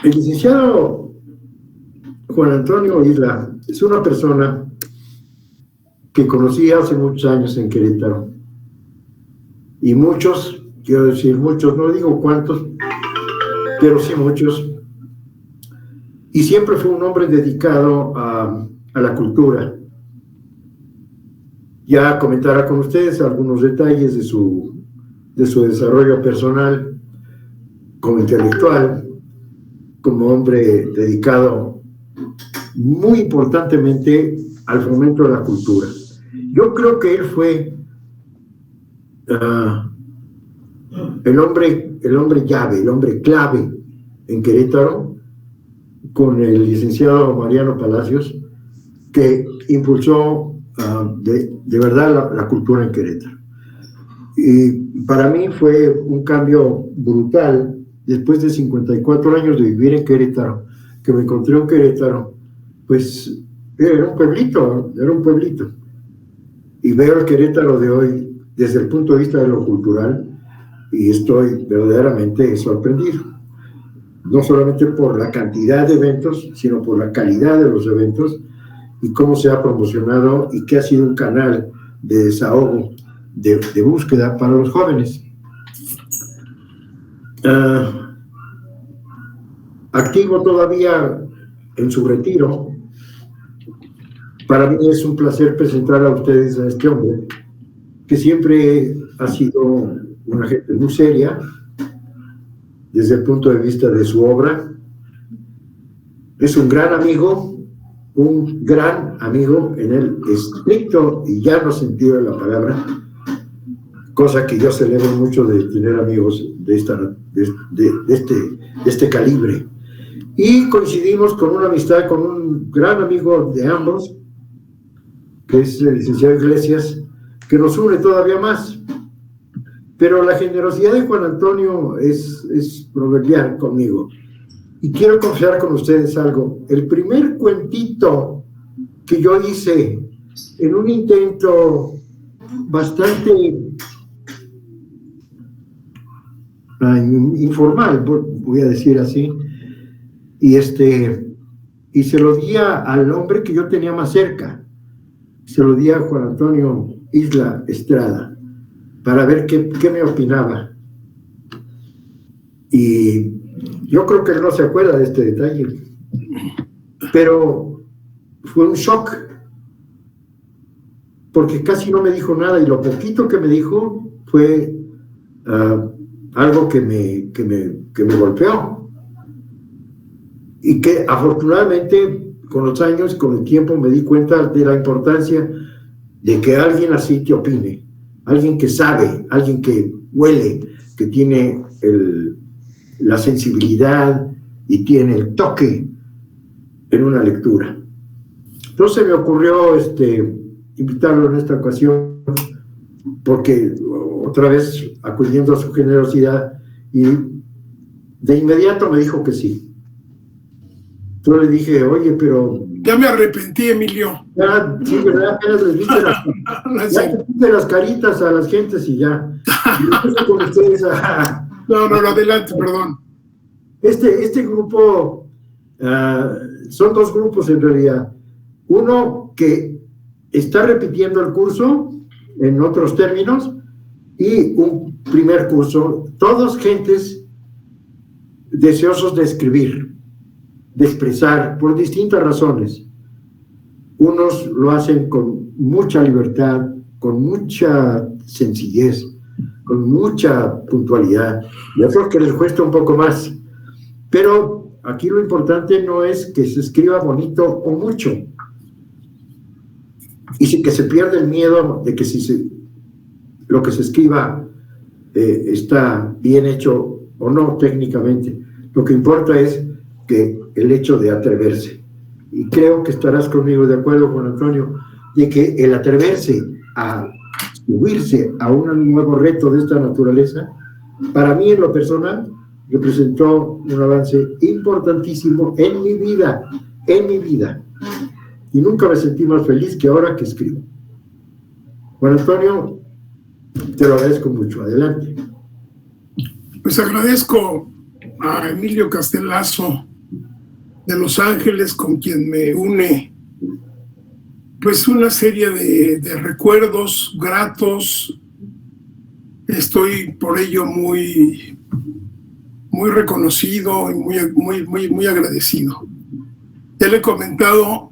El licenciado Juan Antonio Isla es una persona que conocí hace muchos años en Querétaro. Y muchos, quiero decir muchos, no digo cuántos, pero sí muchos. Y siempre fue un hombre dedicado a la cultura. Ya comentará con ustedes algunos detalles de su desarrollo personal como intelectual, como hombre dedicado muy importantemente al fomento de la cultura. Yo creo que él fue el hombre llave, el hombre clave en Querétaro, con el licenciado Mariano Palacios, que impulsó de verdad la cultura en Querétaro. Y para mí fue un cambio brutal, después de 54 años de vivir en Querétaro, que me encontré en Querétaro, pues era un pueblito. Y veo el Querétaro de hoy desde el punto de vista de lo cultural y estoy verdaderamente sorprendido. No solamente por la cantidad de eventos, sino por la calidad de los eventos y cómo se ha promocionado y que ha sido un canal de desahogo, de búsqueda para los jóvenes. Activo todavía en su retiro. Para mí es un placer presentar a ustedes a este hombre, que siempre ha sido una gente muy seria desde el punto de vista de su obra. Es un gran amigo en el estricto y llano sentido de la palabra, cosa que yo celebro mucho de tener amigos de este calibre. Y coincidimos con una amistad con un gran amigo de ambos, que es el licenciado Iglesias, que nos une todavía más. Pero la generosidad de Juan Antonio es proverbial conmigo. Y quiero confiar con ustedes algo. El primer cuentito que yo hice en un intento bastante informal, voy a decir así, y se lo di al hombre que yo tenía más cerca, se lo di a Juan Antonio Isla Estrada, para ver qué me opinaba. Y yo creo que él no se acuerda de este detalle, pero fue un shock, porque casi no me dijo nada, y lo poquito que me dijo fue algo que me golpeó, y que afortunadamente con los años, con el tiempo, me di cuenta de la importancia de que alguien así te opine, alguien que sabe, alguien que huele, que tiene la sensibilidad y tiene el toque en una lectura. Entonces me ocurrió invitarlo en esta ocasión, porque otra vez acudiendo a su generosidad, y de inmediato me dijo que sí. Yo le dije, oye, pero... Ya me arrepentí, Emilio. Ya, sí, ¿verdad? Apenas les viste las caritas a las gentes y ya. Y con ustedes, no, adelante, perdón. Este grupo, son dos grupos en realidad. Uno que está repitiendo el curso, en otros términos, y un primer curso, todos gentes deseosos de escribir, de expresar, por distintas razones. Unos lo hacen con mucha libertad, con mucha sencillez, con mucha puntualidad, y otros que les cuesta un poco más. Pero aquí lo importante no es que se escriba bonito o mucho, y que se pierda el miedo de que lo que se escriba está bien hecho o no técnicamente. Lo que importa es que el hecho de atreverse. Y creo que estarás conmigo de acuerdo, Juan Antonio, de que el atreverse a subirse a un nuevo reto de esta naturaleza, para mí en lo personal, representó un avance importantísimo en mi vida, y nunca me sentí más feliz que ahora que escribo. Juan Antonio, te lo agradezco mucho. Adelante. Pues agradezco a Emilio Castelazo de Los Ángeles, con quien me une pues una serie de recuerdos gratos. Estoy por ello muy reconocido y muy agradecido. Ya le he comentado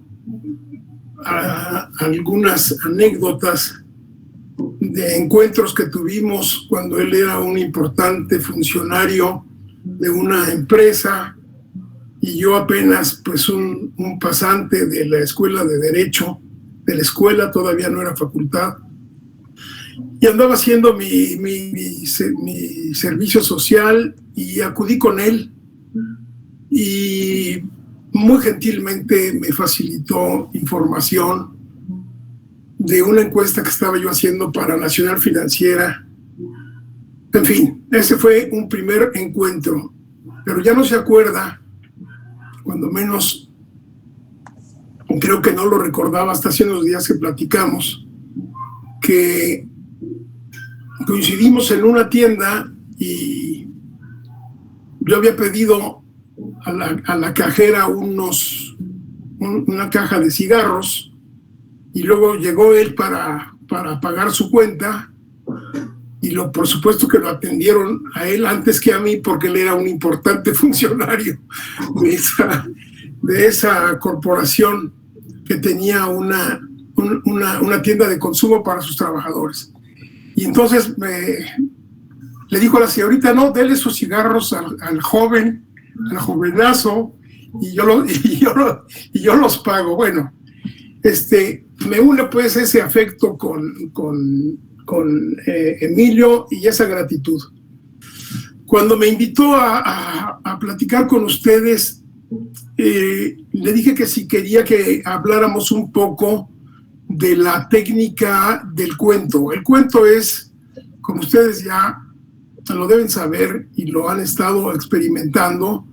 algunas anécdotas de encuentros que tuvimos cuando él era un importante funcionario de una empresa y yo apenas pues un pasante de la escuela de Derecho, de la escuela, todavía no era facultad, y andaba haciendo mi servicio social y acudí con él y muy gentilmente me facilitó información de una encuesta que estaba yo haciendo para Nacional Financiera. En fin, ese fue un primer encuentro, pero ya no se acuerda, cuando menos creo que no lo recordaba hasta hace unos días que platicamos, que coincidimos en una tienda y yo había pedido a la cajera una caja de cigarros y luego llegó él para pagar su cuenta y por supuesto que lo atendieron a él antes que a mí porque él era un importante funcionario de esa corporación que tenía una tienda de consumo para sus trabajadores. Y entonces le dijo a la señorita, no, dele sus cigarros al jovenazo, y yo los pago. Bueno, me une pues ese afecto con Emilio y esa gratitud. Cuando me invitó a platicar con ustedes, le dije que si quería que habláramos un poco de la técnica del cuento. El cuento es, como ustedes ya lo deben saber y lo han estado experimentando,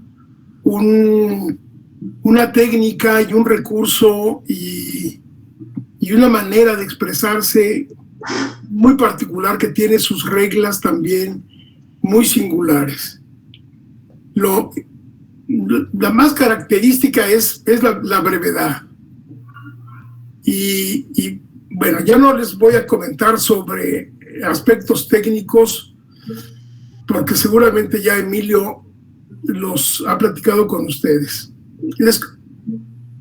una técnica y un recurso y una manera de expresarse muy particular que tiene sus reglas también muy singulares. La más característica es la brevedad. Y bueno, ya no les voy a comentar sobre aspectos técnicos porque seguramente ya Emilio los ha platicado con ustedes. Les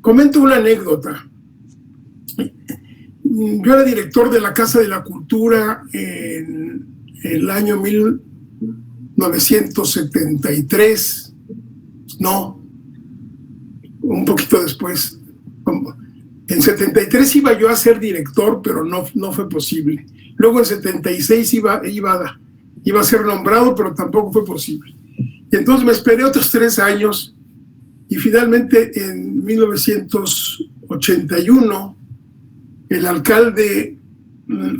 comento una anécdota. Yo era director de la Casa de la Cultura en el año 1973, no, un poquito después. En 73 iba yo a ser director, pero no fue posible. Luego en 76 iba a ser nombrado, pero tampoco fue posible. Y entonces me esperé otros 3 años y finalmente en 1981 el alcalde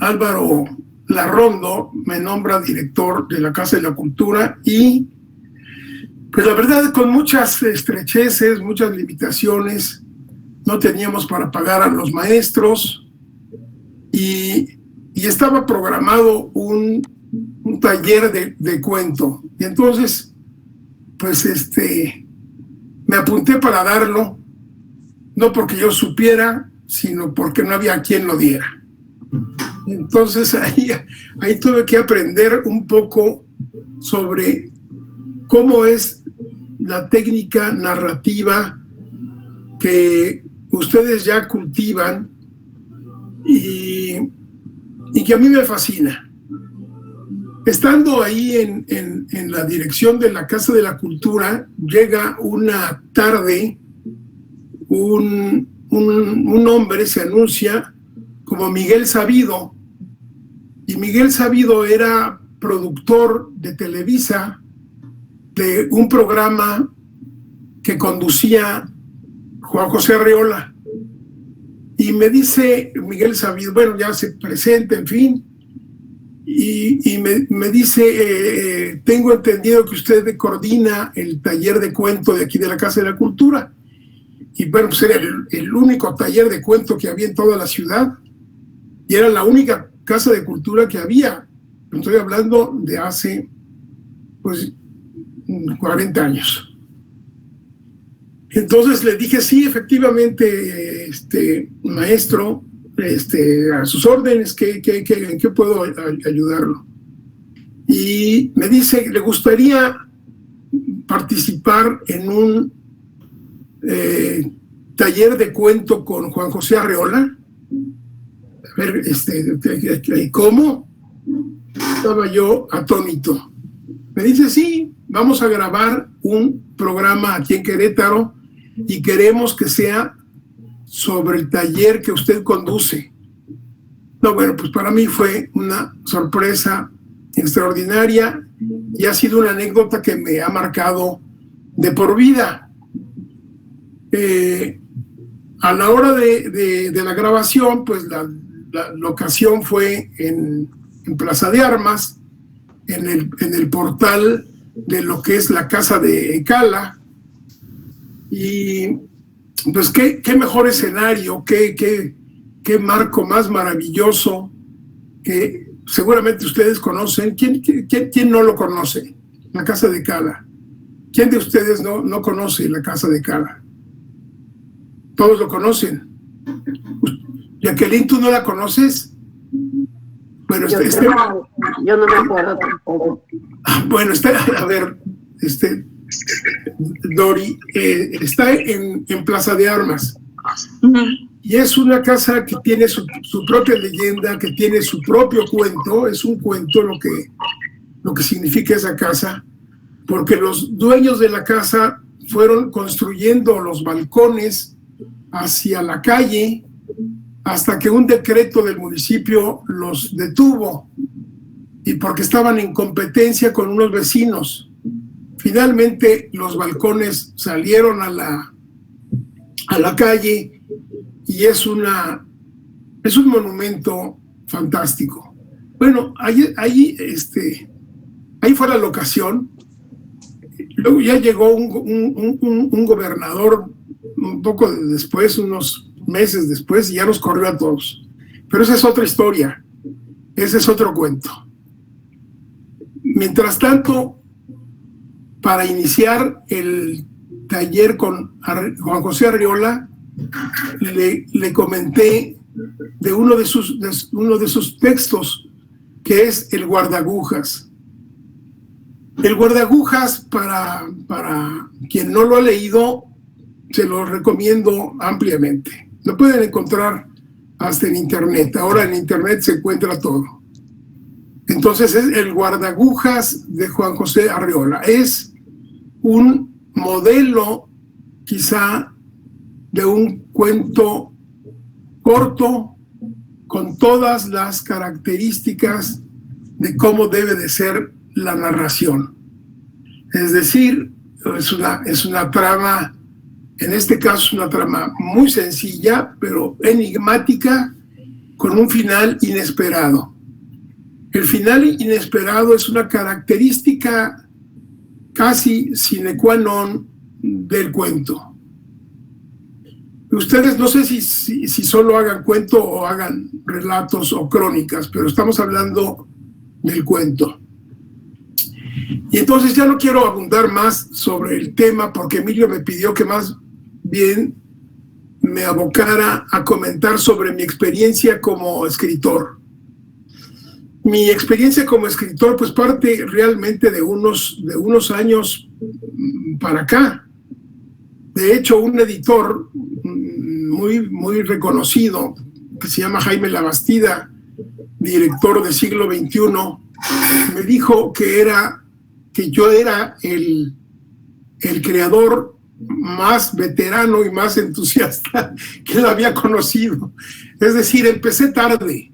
Álvaro Larrondo me nombra director de la Casa de la Cultura y pues la verdad con muchas estrecheces, muchas limitaciones. No teníamos para pagar a los maestros y estaba programado un taller de cuento. Y entonces, pues me apunté para darlo, no porque yo supiera, sino porque no había quien lo diera. Entonces ahí tuve que aprender un poco sobre cómo es la técnica narrativa que ustedes ya cultivan y que a mí me fascina. Estando ahí en la dirección de la Casa de la Cultura, llega una tarde un hombre, se anuncia como Miguel Sabido, y Miguel Sabido era productor de Televisa de un programa que conducía Juan José Arreola. Y me dice Miguel Sabido, bueno, ya se presenta, en fin, y me dice, tengo entendido que usted coordina el taller de cuento de aquí de la Casa de la Cultura. Y bueno, pues era el único taller de cuento que había en toda la ciudad y era la única casa de cultura que había. Estoy hablando de hace pues 40 años. Entonces le dije, sí, efectivamente, maestro, a sus órdenes, ¿en qué puedo ayudarlo? Y me dice, ¿le gustaría participar en un taller de cuento con Juan José Arreola? A ver, ¿cómo? Estaba yo atónito. Me dice, sí, vamos a grabar un programa aquí en Querétaro y queremos que sea sobre el taller que usted conduce. No, bueno, pues para mí fue una sorpresa extraordinaria y ha sido una anécdota que me ha marcado de por vida. A la hora de la grabación, pues la locación fue en Plaza de Armas, en el portal de lo que es la casa de Cala. Y pues qué mejor escenario, qué marco más maravilloso que seguramente ustedes conocen. ¿Quién no lo conoce? La casa de Cala. ¿Quién de ustedes no conoce la casa de Cala? Todos lo conocen. Jacqueline, ¿tú no la conoces? Bueno, yo no me acuerdo tampoco. Bueno, a ver, Dori, está en Plaza de Armas. Y es una casa que tiene su propia leyenda, que tiene su propio cuento. Es un cuento lo que significa esa casa, porque los dueños de la casa fueron construyendo los balcones hacia la calle hasta que un decreto del municipio los detuvo, y porque estaban en competencia con unos vecinos. Finalmente los balcones salieron a la calle y es un monumento fantástico. Bueno, ahí fue la locación. Luego ya llegó un gobernador un poco después, unos meses después, y ya nos corrió a todos. Pero esa es otra historia, ese es otro cuento. Mientras tanto, para iniciar el taller con Juan José Arreola, le comenté de uno de sus textos, que es El guardagujas. El guardagujas, para quien no lo ha leído, se lo recomiendo ampliamente. Lo pueden encontrar hasta en internet. Ahora en internet se encuentra todo. Entonces es El guardagujas de Juan José Arreola. Es un modelo quizá de un cuento corto con todas las características de cómo debe de ser la narración. Es decir, es una trama, en este caso es una trama muy sencilla, pero enigmática, con un final inesperado. El final inesperado es una característica casi sine qua non del cuento. Ustedes no sé si solo hagan cuento o hagan relatos o crónicas, pero estamos hablando del cuento. Y entonces ya no quiero abundar más sobre el tema, porque Emilio me pidió que más bien me abocara a comentar sobre mi experiencia como escritor. Mi experiencia como escritor pues parte realmente de unos años para acá. De hecho, un editor muy reconocido, que se llama Jaime Labastida, director de Siglo XXI, me dijo que yo era el creador más veterano y más entusiasta que él había conocido. Es decir, empecé tarde,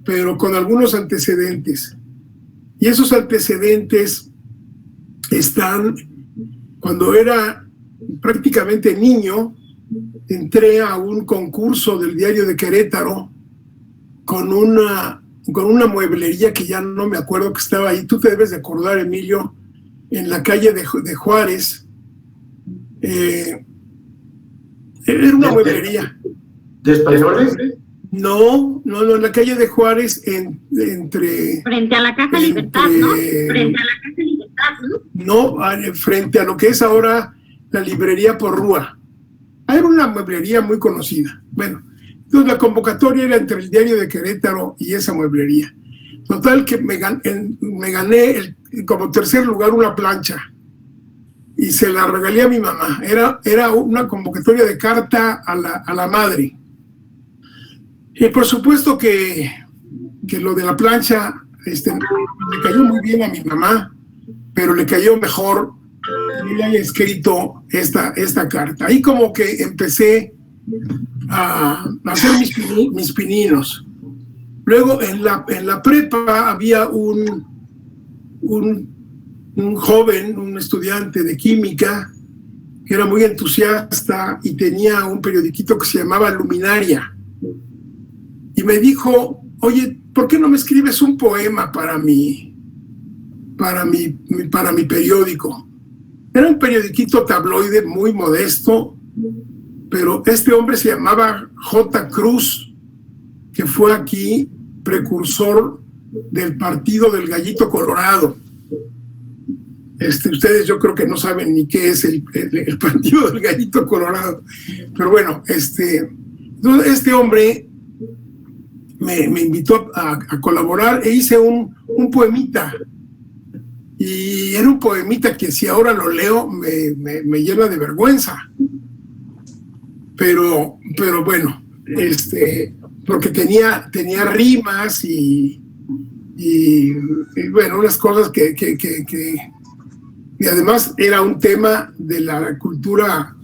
pero con algunos antecedentes. Y esos antecedentes están, cuando era prácticamente niño, entré a un concurso del Diario de Querétaro con una mueblería que ya no me acuerdo que estaba ahí. Tú te debes de acordar, Emilio, en la calle de Juárez. Era una mueblería. ¿De españoles? No, en la calle de Juárez, frente a la Casa Libertad, ¿no? Frente a la Casa Libertad, ¿no? No, frente a lo que es ahora la librería Porrúa. Era una mueblería muy conocida. Bueno, entonces la convocatoria era entre el Diario de Querétaro y esa mueblería. Total que me gané como tercer lugar una plancha y se la regalé a mi mamá. Era una convocatoria de carta a la madre. Y por supuesto que lo de la plancha le cayó muy bien a mi mamá, pero le cayó mejor que le haya escrito esta carta. Ahí como que empecé a hacer mis pininos. Luego en la prepa había un joven, un estudiante de química, que era muy entusiasta y tenía un periodiquito que se llamaba Luminaria. Y me dijo, oye, ¿por qué no me escribes un poema para mi periódico? Era un periodiquito tabloide muy modesto, pero este hombre se llamaba J. Cruz, que fue aquí precursor del partido del Gallito Colorado. Ustedes yo creo que no saben ni qué es el partido del Gallito Colorado, pero bueno, este hombre me invitó a colaborar e hice un poemita, y era un poemita que si ahora lo leo me llena de vergüenza, pero bueno, porque tenía rimas y bueno, unas cosas que y además era un tema de la cultura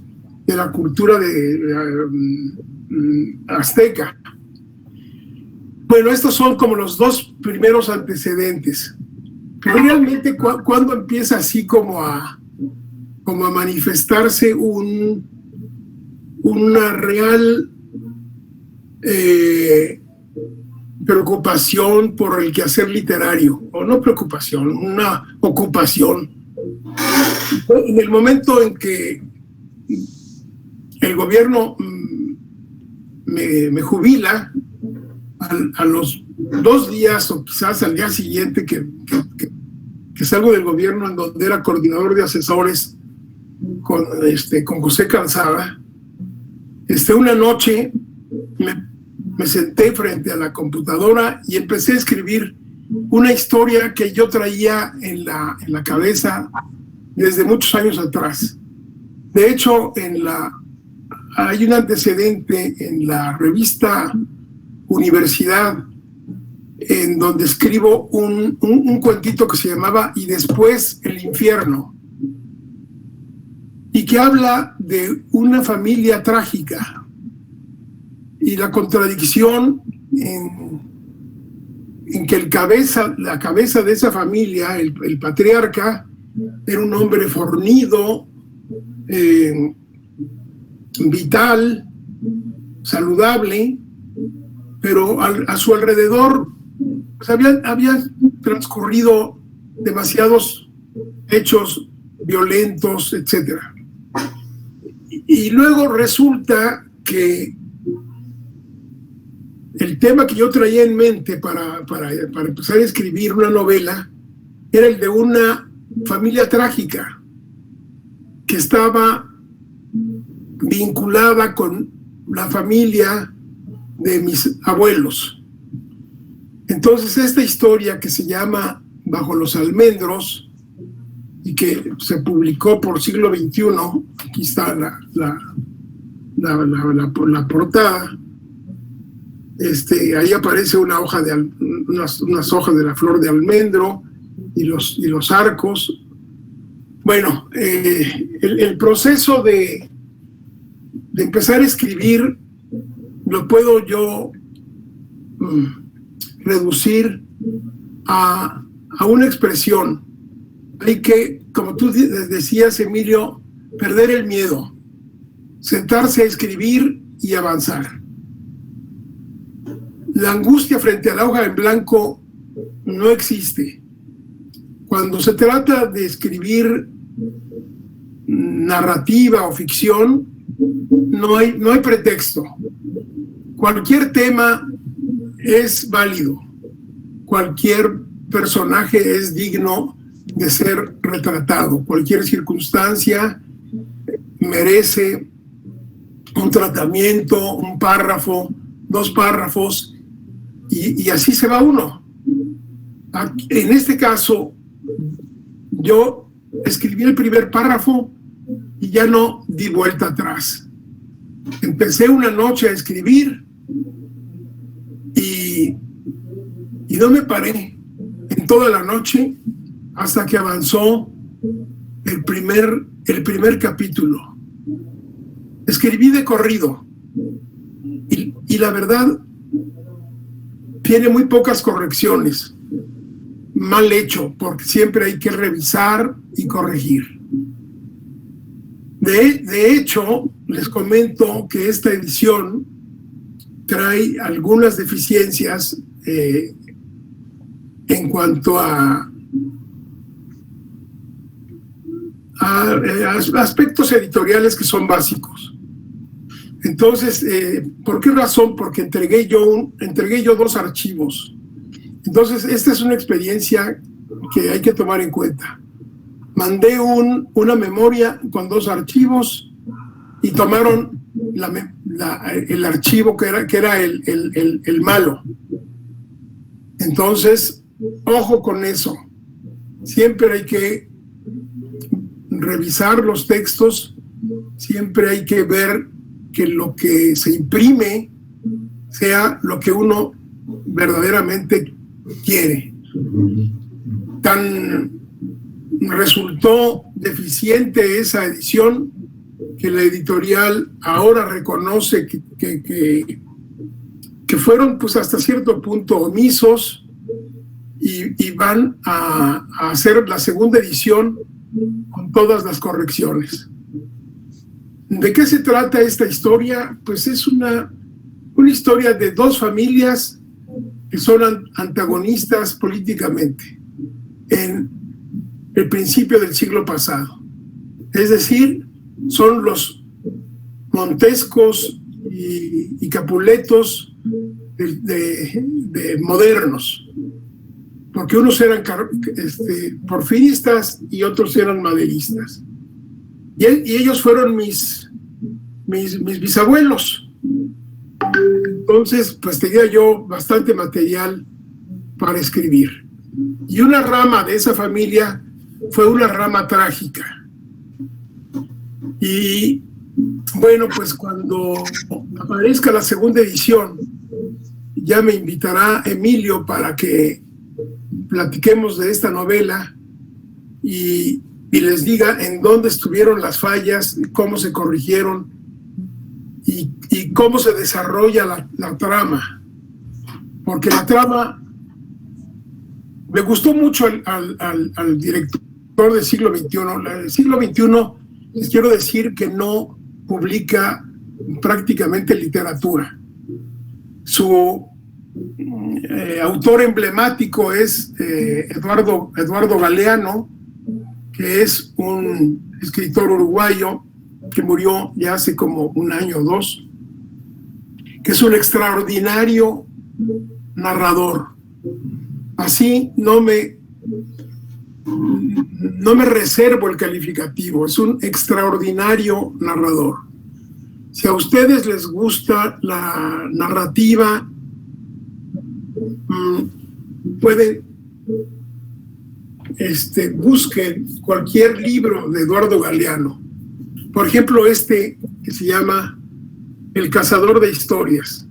azteca. Bueno, estos son como los dos primeros antecedentes. Pero realmente cuando empieza así como a manifestarse una real preocupación por el quehacer literario, o no preocupación, una ocupación. En el momento en que el gobierno me jubila, a los 2 días o quizás al día siguiente que salgo del gobierno, en donde era coordinador de asesores con José Calzada, una noche me senté frente a la computadora y empecé a escribir una historia que yo traía en la cabeza desde muchos años atrás. De hecho, hay un antecedente en la revista Universidad, en donde escribo un cuentito que se llamaba Y después el infierno, y que habla de una familia trágica y la contradicción en que la cabeza de esa familia, el patriarca, era un hombre fornido, vital, saludable, pero a su alrededor pues había transcurrido demasiados hechos violentos, etc. Y luego resulta que el tema que yo traía en mente para empezar a escribir una novela era el de una familia trágica que estaba vinculada con la familia de mis abuelos. Entonces esta historia, que se llama Bajo los almendros y que se publicó por Siglo XXI, aquí está la portada, ahí aparece unas hojas de la flor de almendro y los arcos. Bueno, el proceso de empezar a escribir lo puedo yo reducir a una expresión. Hay que, como tú decías, Emilio, perder el miedo, sentarse a escribir y avanzar. La angustia frente a la hoja en blanco no existe. Cuando se trata de escribir narrativa o ficción, no hay pretexto. Cualquier tema es válido. Cualquier personaje es digno de ser retratado. Cualquier circunstancia merece un tratamiento, un párrafo, 2 párrafos, y así se va uno. En este caso, yo escribí el primer párrafo y ya no di vuelta atrás. Empecé una noche a escribir y no me paré en toda la noche hasta que avanzó el primer capítulo. Escribí de corrido y la verdad tiene muy pocas correcciones. Mal hecho, porque siempre hay que revisar y corregir. De hecho, les comento que esta edición trae algunas deficiencias en cuanto a aspectos editoriales que son básicos. Entonces, ¿por qué razón? Porque entregué yo 2 archivos. Entonces, esta es una experiencia que hay que tomar en cuenta. Mandé una memoria con 2 archivos y tomaron el archivo que era el malo. Entonces, ojo con eso. Siempre hay que revisar los textos, siempre hay que ver que lo que se imprime sea lo que uno verdaderamente quiere. Tan resultó deficiente esa edición que la editorial ahora reconoce que fueron pues hasta cierto punto omisos y van a hacer la segunda edición con todas las correcciones. ¿De qué se trata esta historia? Pues es una historia de 2 familias que son antagonistas políticamente en el principio del siglo pasado. Es decir, son los Montescos y Capuletos de modernos, porque unos eran porfiristas y otros eran maderistas. Y ellos fueron mis bisabuelos. Entonces, pues tenía yo bastante material para escribir. Y una rama de esa familia fue una rama trágica. Y bueno, pues cuando aparezca la segunda edición, ya me invitará Emilio para que platiquemos de esta novela y les diga en dónde estuvieron las fallas, cómo se corrigieron y cómo se desarrolla la trama. Porque la trama me gustó mucho al director del siglo XXI. El siglo XXI, les quiero decir que no publica prácticamente literatura. Su autor emblemático es Eduardo Galeano, que es un escritor uruguayo que murió ya hace como 1 año o 2, que es un extraordinario narrador. Así no me reservo el calificativo, es un extraordinario narrador. Si a ustedes les gusta la narrativa, pueden busquen cualquier libro de Eduardo Galeano. Por ejemplo, que se llama El cazador de historias.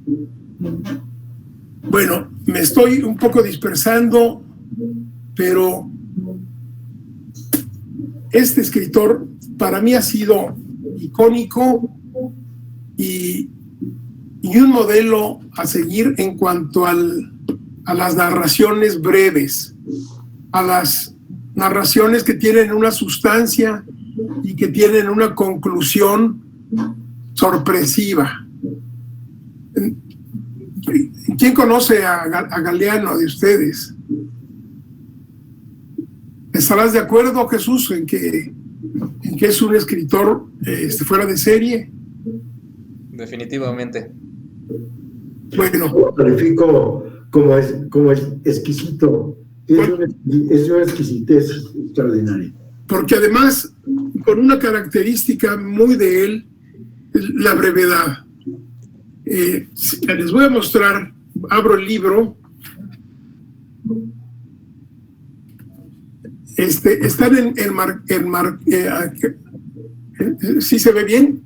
Bueno, me estoy un poco dispersando, pero este escritor para mí ha sido icónico y un modelo a seguir en cuanto a las narraciones breves, a las narraciones que tienen una sustancia y que tienen una conclusión sorpresiva. ¿Quién conoce a Galeano de ustedes? ¿Estarás de acuerdo, Jesús, en que es un escritor fuera de serie? Definitivamente. Bueno, lo califico como exquisito. Es una exquisitez extraordinaria. Porque además con una característica muy de él, la brevedad. Les voy a mostrar, abro el libro. Están ¿sí se ve bien?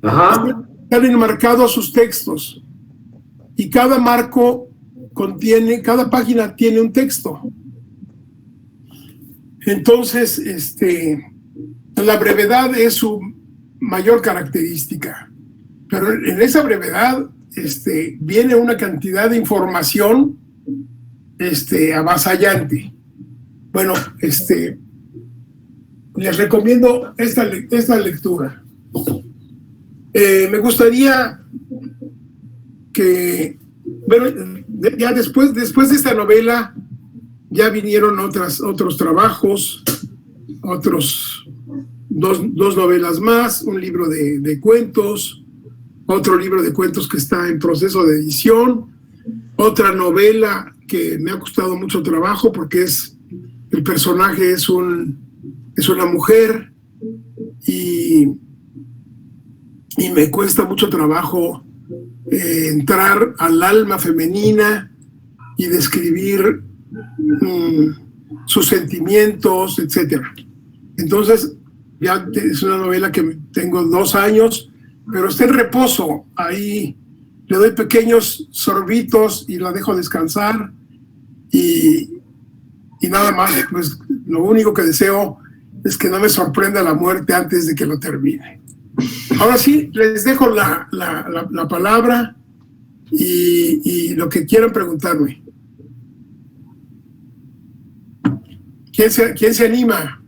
Ajá. Están enmarcados sus textos y cada marco contiene, cada página tiene un texto. Entonces, la brevedad es su mayor característica, pero en esa brevedad viene una cantidad de información avasallante. Bueno, les recomiendo esta lectura. Me gustaría que, bueno, ya después de esta novela ya vinieron otros trabajos, dos novelas más, un libro de cuentos, otro libro de cuentos que está en proceso de edición, otra novela que me ha costado mucho trabajo porque el personaje es una mujer y me cuesta mucho trabajo entrar al alma femenina y describir sus sentimientos, etcétera. Entonces, ya es una novela que tengo 2 años, pero está en reposo. Ahí le doy pequeños sorbitos y la dejo descansar y nada más. Pues lo único que deseo es que no me sorprenda la muerte antes de que lo termine. Ahora sí, les dejo la palabra y lo que quieran preguntarme. ¿Quién se anima?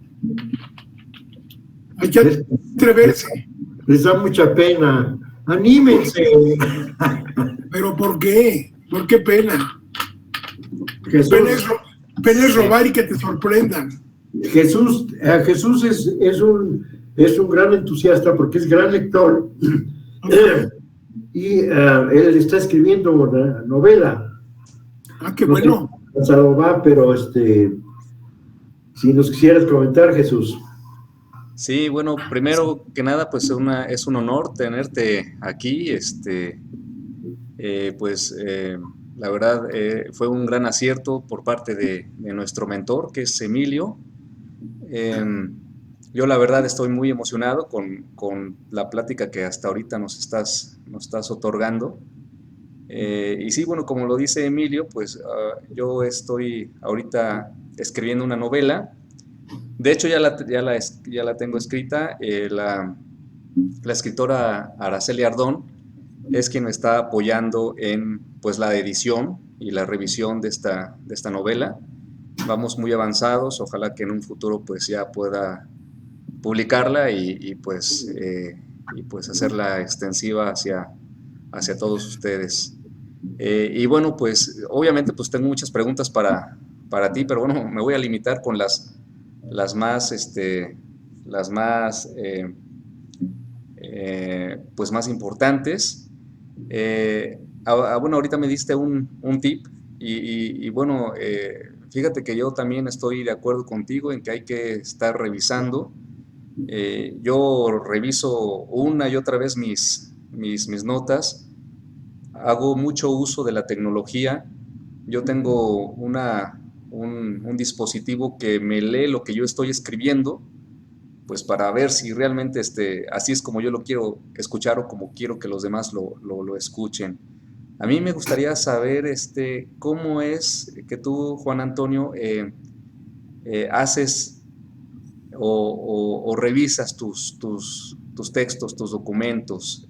Hay que atreverse. Les da mucha pena. ¡Anímense! ¿Pero por qué? ¿Por qué pena? Jesús, Pena es robar y que te sorprendan. Jesús es un gran entusiasta porque es gran lector y él está escribiendo una novela. Ah, qué bueno. Va, pero si nos quisieras comentar, Jesús. Sí, bueno, primero que nada, pues es un honor tenerte aquí. La verdad fue un gran acierto por parte de nuestro mentor, que es Emilio. Yo la verdad estoy muy emocionado con la plática que hasta ahorita nos estás otorgando. Y sí, bueno, como lo dice Emilio, pues yo estoy ahorita escribiendo una novela. De hecho, ya la tengo escrita. La escritora Araceli Ardón es quien me está apoyando en pues la edición y la revisión de esta novela. Vamos muy avanzados, ojalá que en un futuro pues ya pueda publicarla y pues hacerla extensiva hacia todos ustedes. Y bueno, pues obviamente pues tengo muchas preguntas para ti, pero bueno, me voy a limitar con las más pues más importantes. Bueno, ahorita me diste un tip y bueno, fíjate que yo también estoy de acuerdo contigo en que hay que estar revisando. Yo reviso una y otra vez mis notas, hago mucho uso de la tecnología. Yo tengo un dispositivo que me lee lo que yo estoy escribiendo, pues para ver si realmente así es como yo lo quiero escuchar o como quiero que los demás lo escuchen. A mí me gustaría saber cómo es que tú, Juan Antonio, haces o revisas tus textos, tus documentos.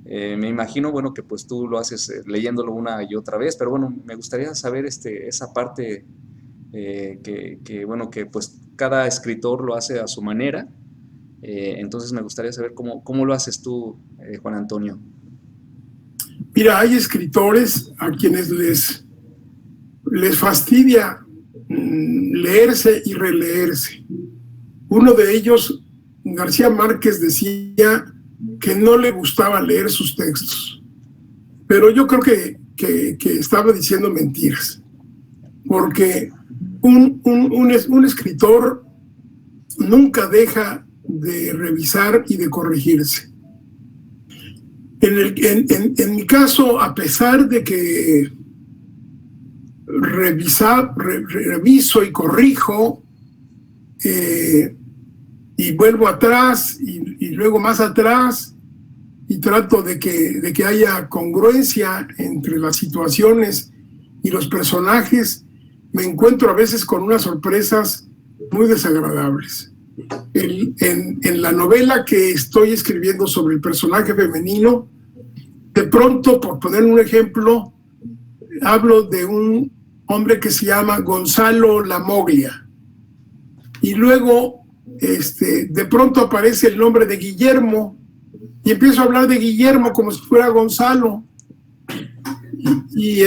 Me imagino, bueno, que pues tú lo haces leyéndolo una y otra vez, pero bueno, me gustaría saber esa parte bueno, que pues cada escritor lo hace a su manera. Entonces me gustaría saber cómo lo haces tú, Juan Antonio. Mira, hay escritores a quienes les fastidia leerse y releerse. Uno de ellos, García Márquez, decía que no le gustaba leer sus textos, pero yo creo que estaba diciendo mentiras, porque un escritor nunca deja de revisar y de corregirse. En mi caso, a pesar de que reviso y corrijo, y vuelvo atrás y luego más atrás, y trato de que haya congruencia entre las situaciones y los personajes, me encuentro a veces con unas sorpresas muy desagradables. En la novela que estoy escribiendo sobre el personaje femenino, de pronto, por poner un ejemplo, hablo de un hombre que se llama Gonzalo Lamoglia, y luego de pronto aparece el nombre de Guillermo, y empiezo a hablar de Guillermo como si fuera Gonzalo, y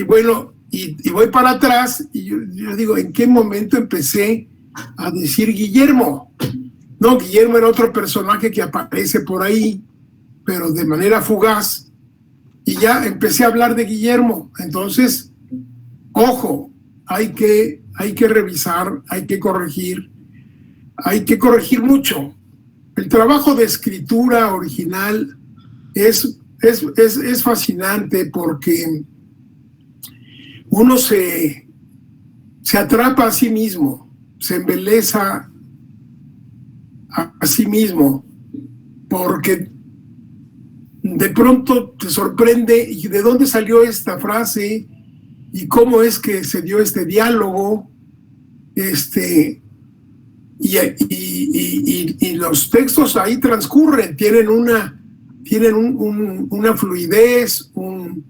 bueno, y voy para atrás, y yo digo, ¿en qué momento empecé a decir Guillermo? No, Guillermo era otro personaje que aparece por ahí, pero de manera fugaz, y ya empecé a hablar de Guillermo. Entonces, ojo, hay que revisar, hay que corregir mucho. El trabajo de escritura original es fascinante, porque uno se atrapa a sí mismo, se embeleza a sí mismo, porque de pronto te sorprende y de dónde salió esta frase y cómo es que se dio este diálogo, y los textos ahí transcurren, tienen una fluidez, un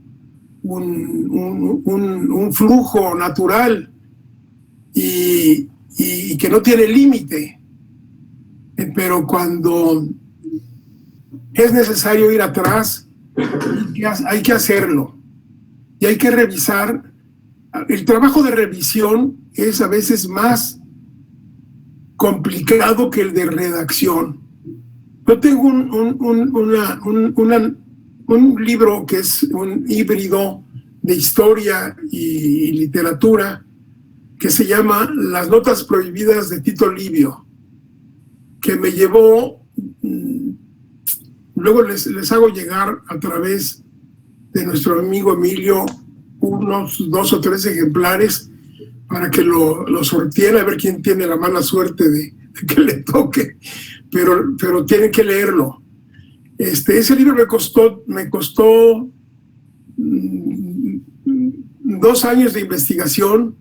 flujo natural y que no tiene límite. Pero cuando es necesario ir atrás, hay que hacerlo y hay que revisar. El trabajo de revisión es a veces más complicado que el de redacción. Yo tengo un libro que es un híbrido de historia y literatura, que se llama Las Notas Prohibidas de Tito Livio, que me llevó, luego les hago llegar a través de nuestro amigo Emilio unos 2 o 3 ejemplares para que lo sorteen, a ver quién tiene la mala suerte de que le toque, pero tienen que leerlo. Ese libro me costó 2 años de investigación,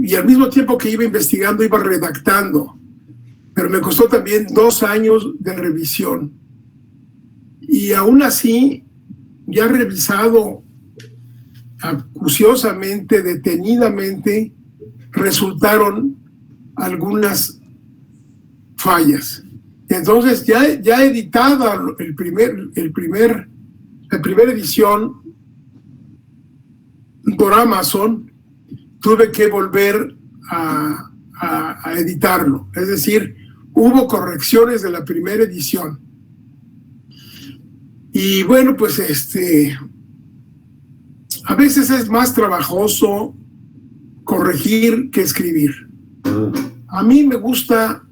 y al mismo tiempo que iba investigando iba redactando, pero me costó también 2 años de revisión. Y aún así, ya revisado acuciosamente, detenidamente, resultaron algunas fallas. Entonces, ya editada la primera edición por Amazon, tuve que volver a editarlo. Es decir, hubo correcciones de la primera edición. Y bueno, pues a veces es más trabajoso corregir que escribir. A mí me gusta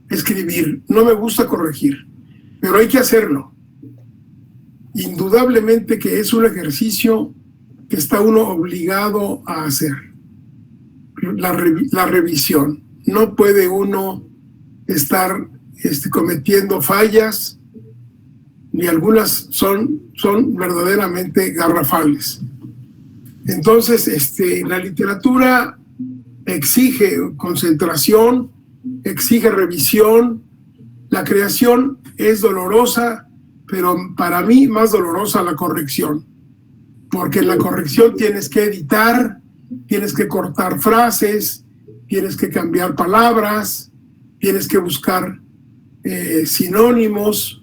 escribir, no me gusta corregir, pero hay que hacerlo. Indudablemente que es un ejercicio que está uno obligado a hacer. La revisión. No puede uno estar cometiendo fallas, y algunas son verdaderamente garrafales. Entonces, la literatura exige concentración, exige revisión. La creación es dolorosa, pero para mí más dolorosa la corrección, porque en la corrección tienes que editar, tienes que cortar frases, tienes que cambiar palabras, tienes que buscar sinónimos,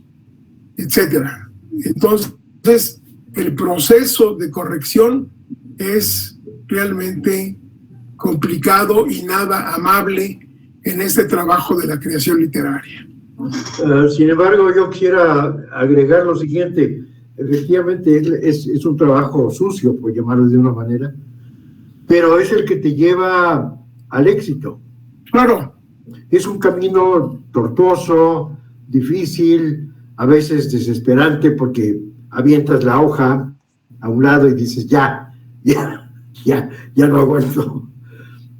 etcétera. Entonces, el proceso de corrección es realmente complicado y nada amable en este trabajo de la creación literaria. Sin embargo, yo quisiera agregar lo siguiente. Efectivamente, es un trabajo sucio, por llamarlo de una manera, pero es el que te lleva al éxito. Claro. Es un camino tortuoso, difícil, a veces desesperante, porque avientas la hoja a un lado y dices, ya no aguanto.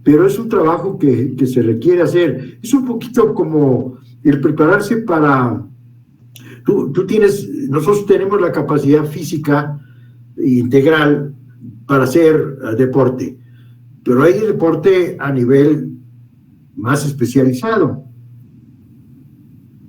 Pero es un trabajo que se requiere hacer. Es un poquito como el prepararse para... Nosotros tenemos la capacidad física integral para hacer deporte, pero hay deporte a nivel más especializado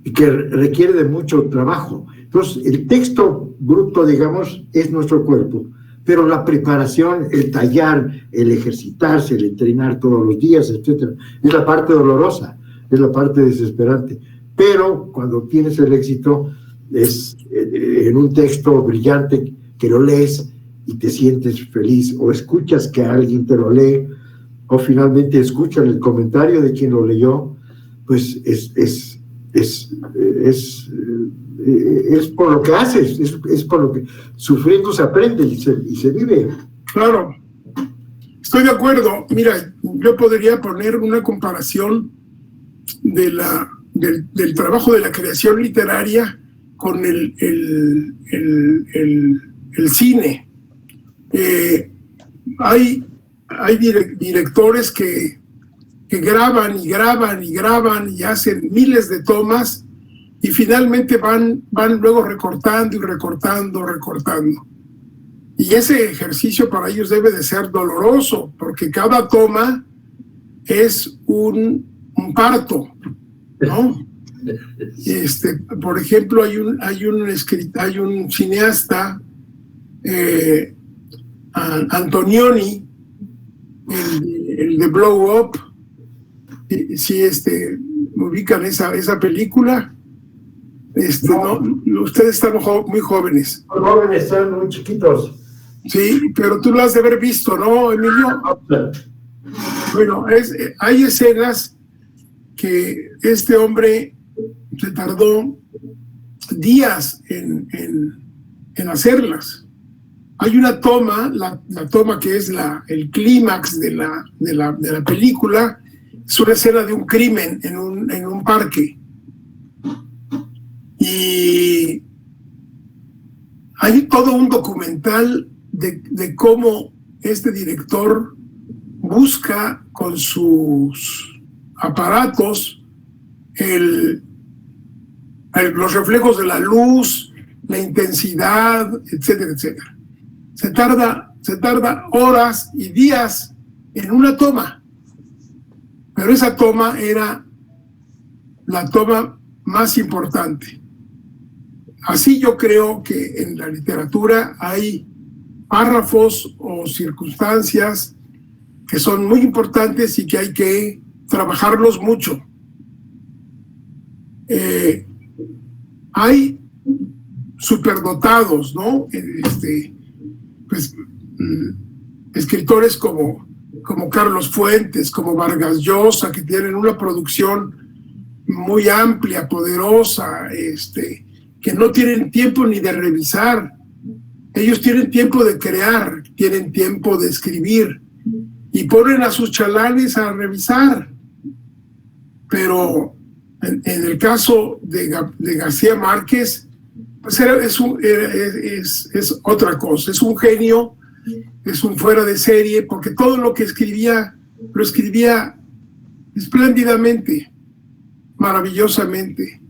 y que requiere de mucho trabajo. Entonces, el texto bruto, digamos, es nuestro cuerpo, pero la preparación, el tallar, el ejercitarse, el entrenar todos los días, etcétera, es la parte dolorosa, es la parte desesperante. Pero cuando tienes el éxito, es en un texto brillante que lo lees y te sientes feliz, o escuchas que alguien te lo lee, o finalmente escuchan el comentario de quien lo leyó, pues es por lo que haces, es por lo que sufriendo se aprende y se vive. Claro, estoy de acuerdo. Mira, yo podría poner una comparación del trabajo de la creación literaria con el cine. Hay directores que graban y hacen miles de tomas y finalmente van luego recortando. Y ese ejercicio para ellos debe de ser doloroso, porque cada toma es un parto, ¿no? Por ejemplo, hay un cineasta, Antonioni, el de Blow Up, si ubican esa película. No, ustedes están muy jóvenes. Los jóvenes están muy chiquitos. Sí, pero tú lo has de haber visto, ¿no, Emilio? Bueno, hay escenas que este hombre se tardó días en hacerlas. Hay una toma, la toma que es el clímax de la película, es una escena de un crimen en un parque. Y hay todo un documental de cómo este director busca con sus aparatos los reflejos de la luz, la intensidad, etcétera, etcétera. Se tarda horas y días en una toma, pero esa toma era la toma más importante. Así yo creo que en la literatura hay párrafos o circunstancias que son muy importantes y que hay que trabajarlos mucho. Hay superdotados, ¿no? Escritores como Carlos Fuentes, como Vargas Llosa, que tienen una producción muy amplia, poderosa, que no tienen tiempo ni de revisar. Ellos tienen tiempo de crear, tienen tiempo de escribir y ponen a sus chalanes a revisar. Pero en el caso de García Márquez, pues es otra cosa, es un genio, es un fuera de serie, porque todo lo que escribía, lo escribía espléndidamente, maravillosamente,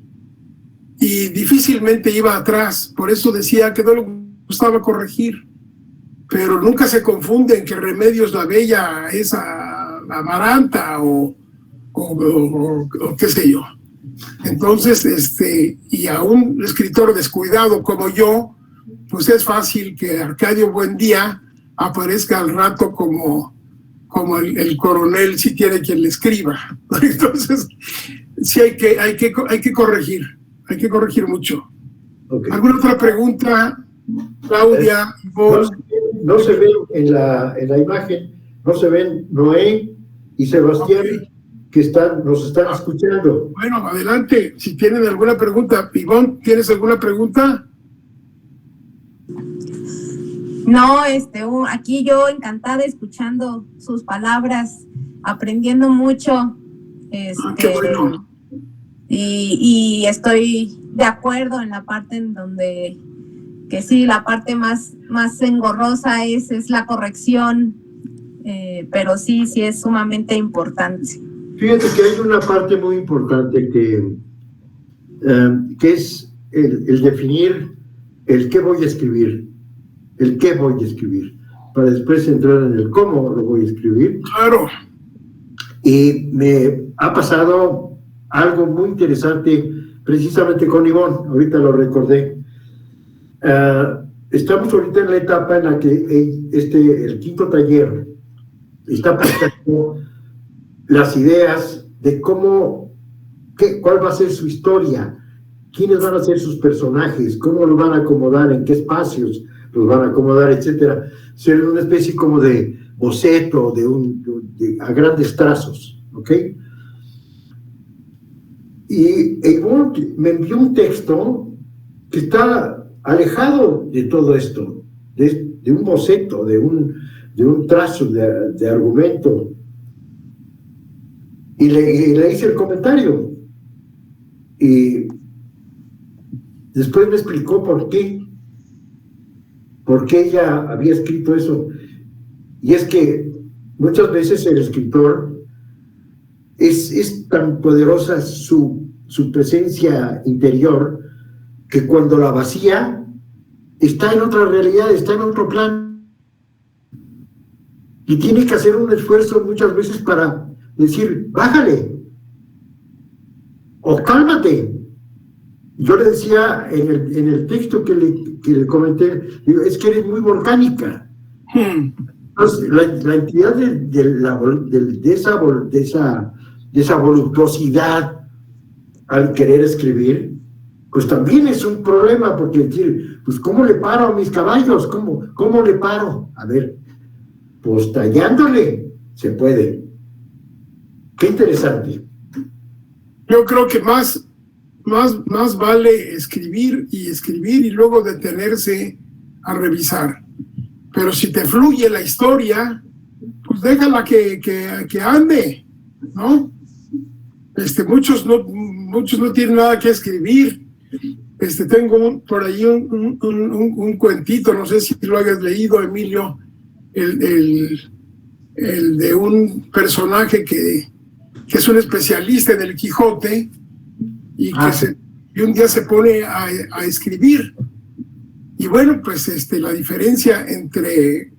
y difícilmente iba atrás. Por eso decía que no le gustaba corregir, pero nunca se confunden que Remedios la Bella es Amaranta o qué sé yo. Entonces, y a un escritor descuidado como yo, pues es fácil que Arcadio Buendía aparezca al rato como el coronel, si tiene quien le escriba. Entonces, sí hay que corregir mucho. Okay. ¿Alguna otra pregunta, Claudia? No se ven en la imagen, no se ven Noé y Sebastián, okay, que nos están escuchando. Bueno, adelante, si tienen alguna pregunta. Ivonne, ¿tienes alguna pregunta? No, aquí yo encantada escuchando sus palabras. aprendiendo mucho. Qué bueno. Y estoy de acuerdo en la parte en donde, que sí, la parte más engorrosa es la corrección, pero sí es sumamente importante. Fíjate que hay una parte muy importante que es el definir el qué voy a escribir, para después entrar en el cómo lo voy a escribir. Claro. Y me ha pasado algo muy interesante precisamente con Ivonne, ahorita lo recordé. Estamos ahorita en la etapa en la que el quinto taller está presentando las ideas de cuál va a ser su historia, quiénes van a ser sus personajes, cómo los van a acomodar, en qué espacios los van a acomodar, etcétera. Ser una especie como de boceto, a grandes trazos, ¿ok? Y me envió un texto que está alejado de todo esto, de un boceto, de un trazo de argumento. Y le hice el comentario. Y después me explicó por qué ella había escrito eso. Y es que muchas veces el escritor es tan poderosa su presencia interior que cuando la vacía está en otra realidad, está en otro plan. Y tiene que hacer un esfuerzo muchas veces para decir, bájale, o cálmate. Yo le decía en el texto que le comenté, digo, es que eres muy volcánica. Entonces, la entidad de esa voluptuosidad al querer escribir, pues también es un problema, porque decir, pues ¿cómo le paro a mis caballos? ¿Cómo le paro? A ver, pues tallándole se puede. Qué interesante. Yo creo que más vale escribir y luego detenerse a revisar. Pero si te fluye la historia, pues déjala que ande, ¿no? Muchos no tienen nada que escribir. Tengo por ahí un cuentito, no sé si lo hayas leído, Emilio, el de un personaje que es un especialista en el Quijote y y un día se pone a escribir. Y bueno, pues la diferencia entre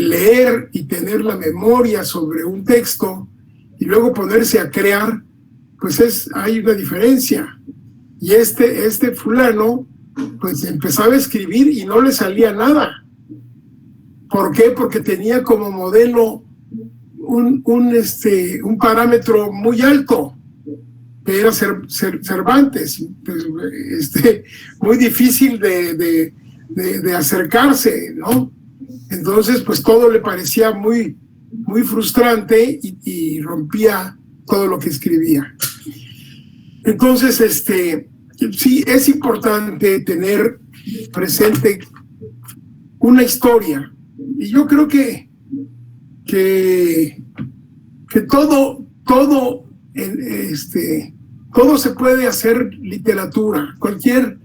leer y tener la memoria sobre un texto y luego ponerse a crear, pues hay una diferencia. Y este fulano, pues empezaba a escribir y no le salía nada. ¿Por qué? Porque tenía como modelo un parámetro muy alto, que era Cervantes, pues, muy difícil de acercarse, ¿no? Entonces, pues todo le parecía muy, muy frustrante y rompía todo lo que escribía. Entonces, sí, es importante tener presente una historia. Y yo creo que todo se puede hacer literatura, cualquier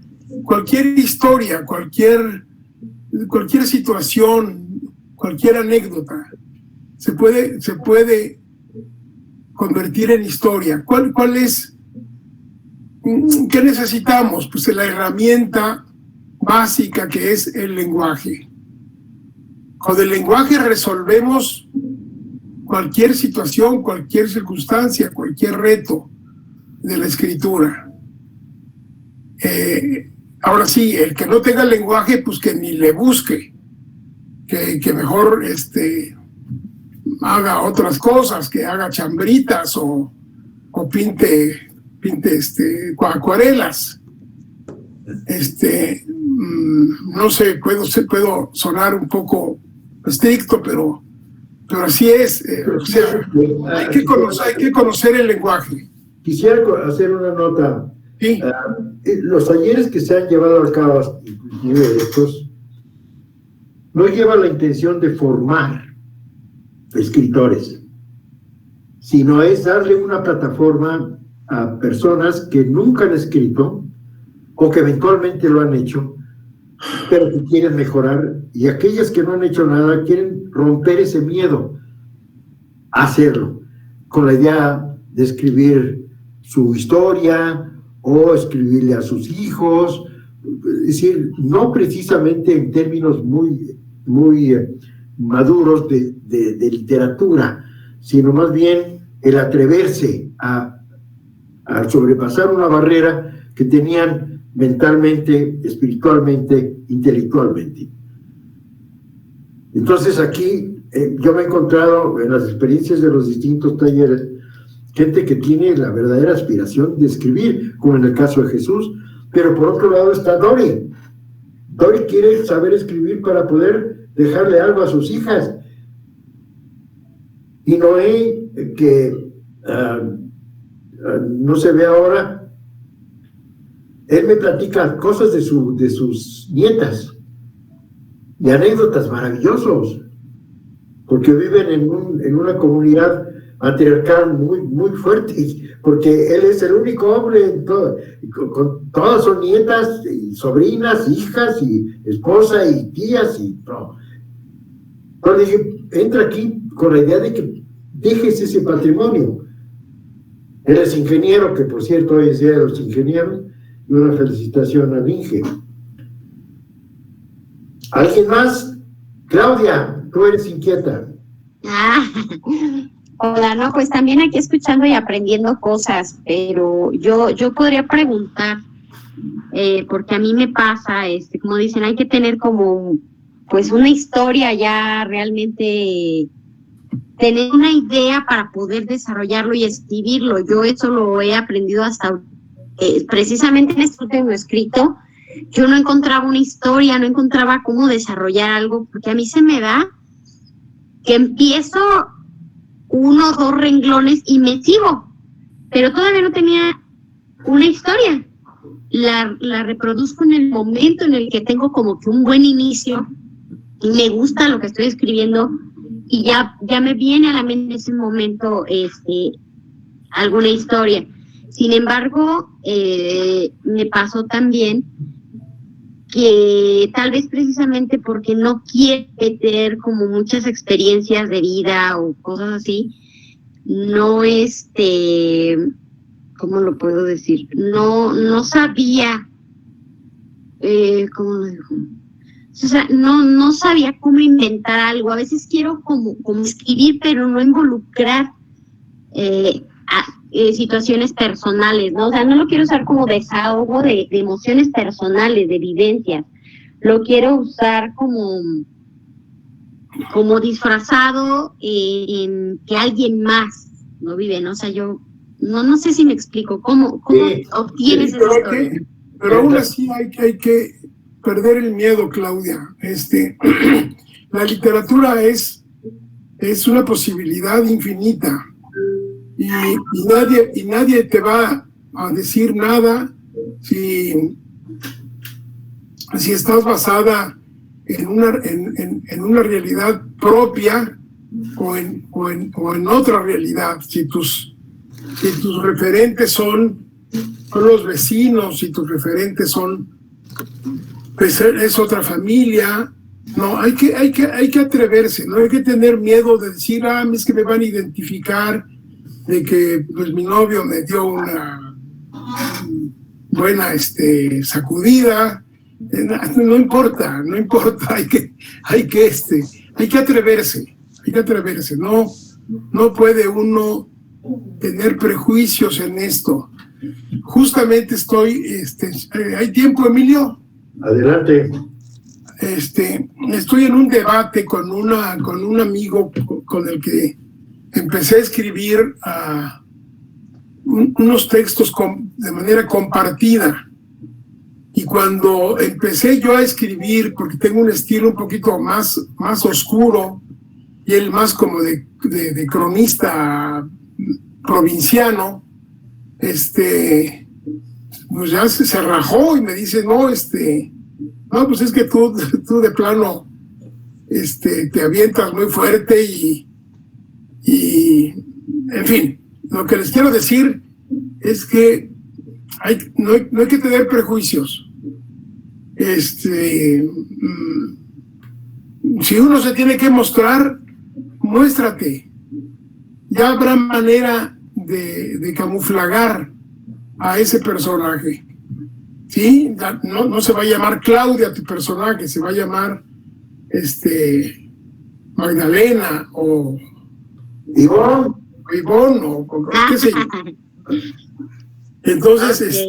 historia, cualquier situación, cualquier anécdota se puede convertir en historia. ¿Cuál es? ¿Qué necesitamos? Pues la herramienta básica que es el lenguaje. Con el lenguaje resolvemos cualquier situación, cualquier circunstancia, cualquier reto de la escritura. Ahora sí, el que no tenga lenguaje, pues que ni le busque, que mejor haga otras cosas, que haga chambritas o pinte acuarelas. No sé, puedo sonar un poco estricto, pero así es. O sea, hay que conocer el lenguaje. Quisiera hacer una nota. Sí. Los talleres que se han llevado a cabo, inclusive estos, no llevan la intención de formar escritores, sino es darle una plataforma a personas que nunca han escrito o que eventualmente lo han hecho, pero que quieren mejorar, y aquellas que no han hecho nada quieren romper ese miedo a hacerlo, con la idea de escribir su historia o escribirle a sus hijos, es decir, no precisamente en términos muy maduros de literatura, sino más bien el atreverse a sobrepasar una barrera que tenían mentalmente, espiritualmente, intelectualmente. Entonces aquí yo me he encontrado en las experiencias de los distintos talleres gente que tiene la verdadera aspiración de escribir, como en el caso de Jesús, pero por otro lado está Dori. Dori quiere saber escribir para poder dejarle algo a sus hijas. Y Noé, que no se ve ahora, él me platica cosas de sus nietas y anécdotas maravillosos, porque viven en una comunidad matriarcal muy fuerte, porque él es el único hombre, con todas son nietas, y sobrinas, hijas, y esposa, y tías, y todo. Entonces dije, entra aquí con la idea de que dejes ese patrimonio. Él es ingeniero, que por cierto hoy es Día de los Ingenieros, y una felicitación al Inge. ¿Alguien más? Claudia, tú eres inquieta. Hola, no, pues también aquí escuchando y aprendiendo cosas, pero yo podría preguntar, porque a mí me pasa, como dicen, hay que tener como, pues una historia ya realmente, tener una idea para poder desarrollarlo y escribirlo. Yo eso lo he aprendido hasta, precisamente en este último escrito, yo no encontraba una historia, no encontraba cómo desarrollar algo, porque a mí se me da que empiezo 1 o 2 renglones y me sigo, pero todavía no tenía una historia. La reproduzco en el momento en el que tengo como que un buen inicio y me gusta lo que estoy escribiendo y ya me viene a la mente en ese momento alguna historia. Sin embargo, me pasó también que tal vez precisamente porque no quiere tener como muchas experiencias de vida o cosas así, no ¿cómo lo puedo decir? No sabía, ¿cómo lo digo? O sea, no sabía cómo inventar algo. A veces quiero como escribir, pero no involucrar situaciones personales, ¿no? O sea, no lo quiero usar como desahogo de emociones personales, de vivencias. Lo quiero usar como disfrazado en que alguien más lo vive, ¿no? O sea, yo no sé si me explico. ¿Cómo obtienes esa historia? Pero aún así hay que perder el miedo, Claudia. La literatura es una posibilidad infinita. Y nadie te va a decir nada si estás basada en una realidad propia o en otra realidad. Si tus referentes son los vecinos, si tus referentes pues es otra familia. No, hay que atreverse, no hay que tener miedo de decir, es que me van a identificar, de que pues mi novio me dio una buena sacudida. No importa, hay que atreverse, no puede uno tener prejuicios en esto. Justamente ¿hay tiempo, Emilio? Adelante. Estoy en un debate con un amigo con el que empecé a escribir unos textos de manera compartida. Y cuando empecé yo a escribir, porque tengo un estilo un poquito más oscuro y él más como de cronista provinciano, pues ya se rajó y me dice, no, pues es que tú de plano te avientas muy fuerte y en fin, lo que les quiero decir es que no hay que tener prejuicios. Si uno se tiene que mostrar, muéstrate. Ya habrá manera de camuflagar a ese personaje. ¿Sí? No se va a llamar Claudia tu personaje, se va a llamar Magdalena o Ivonne o qué sé yo. Entonces,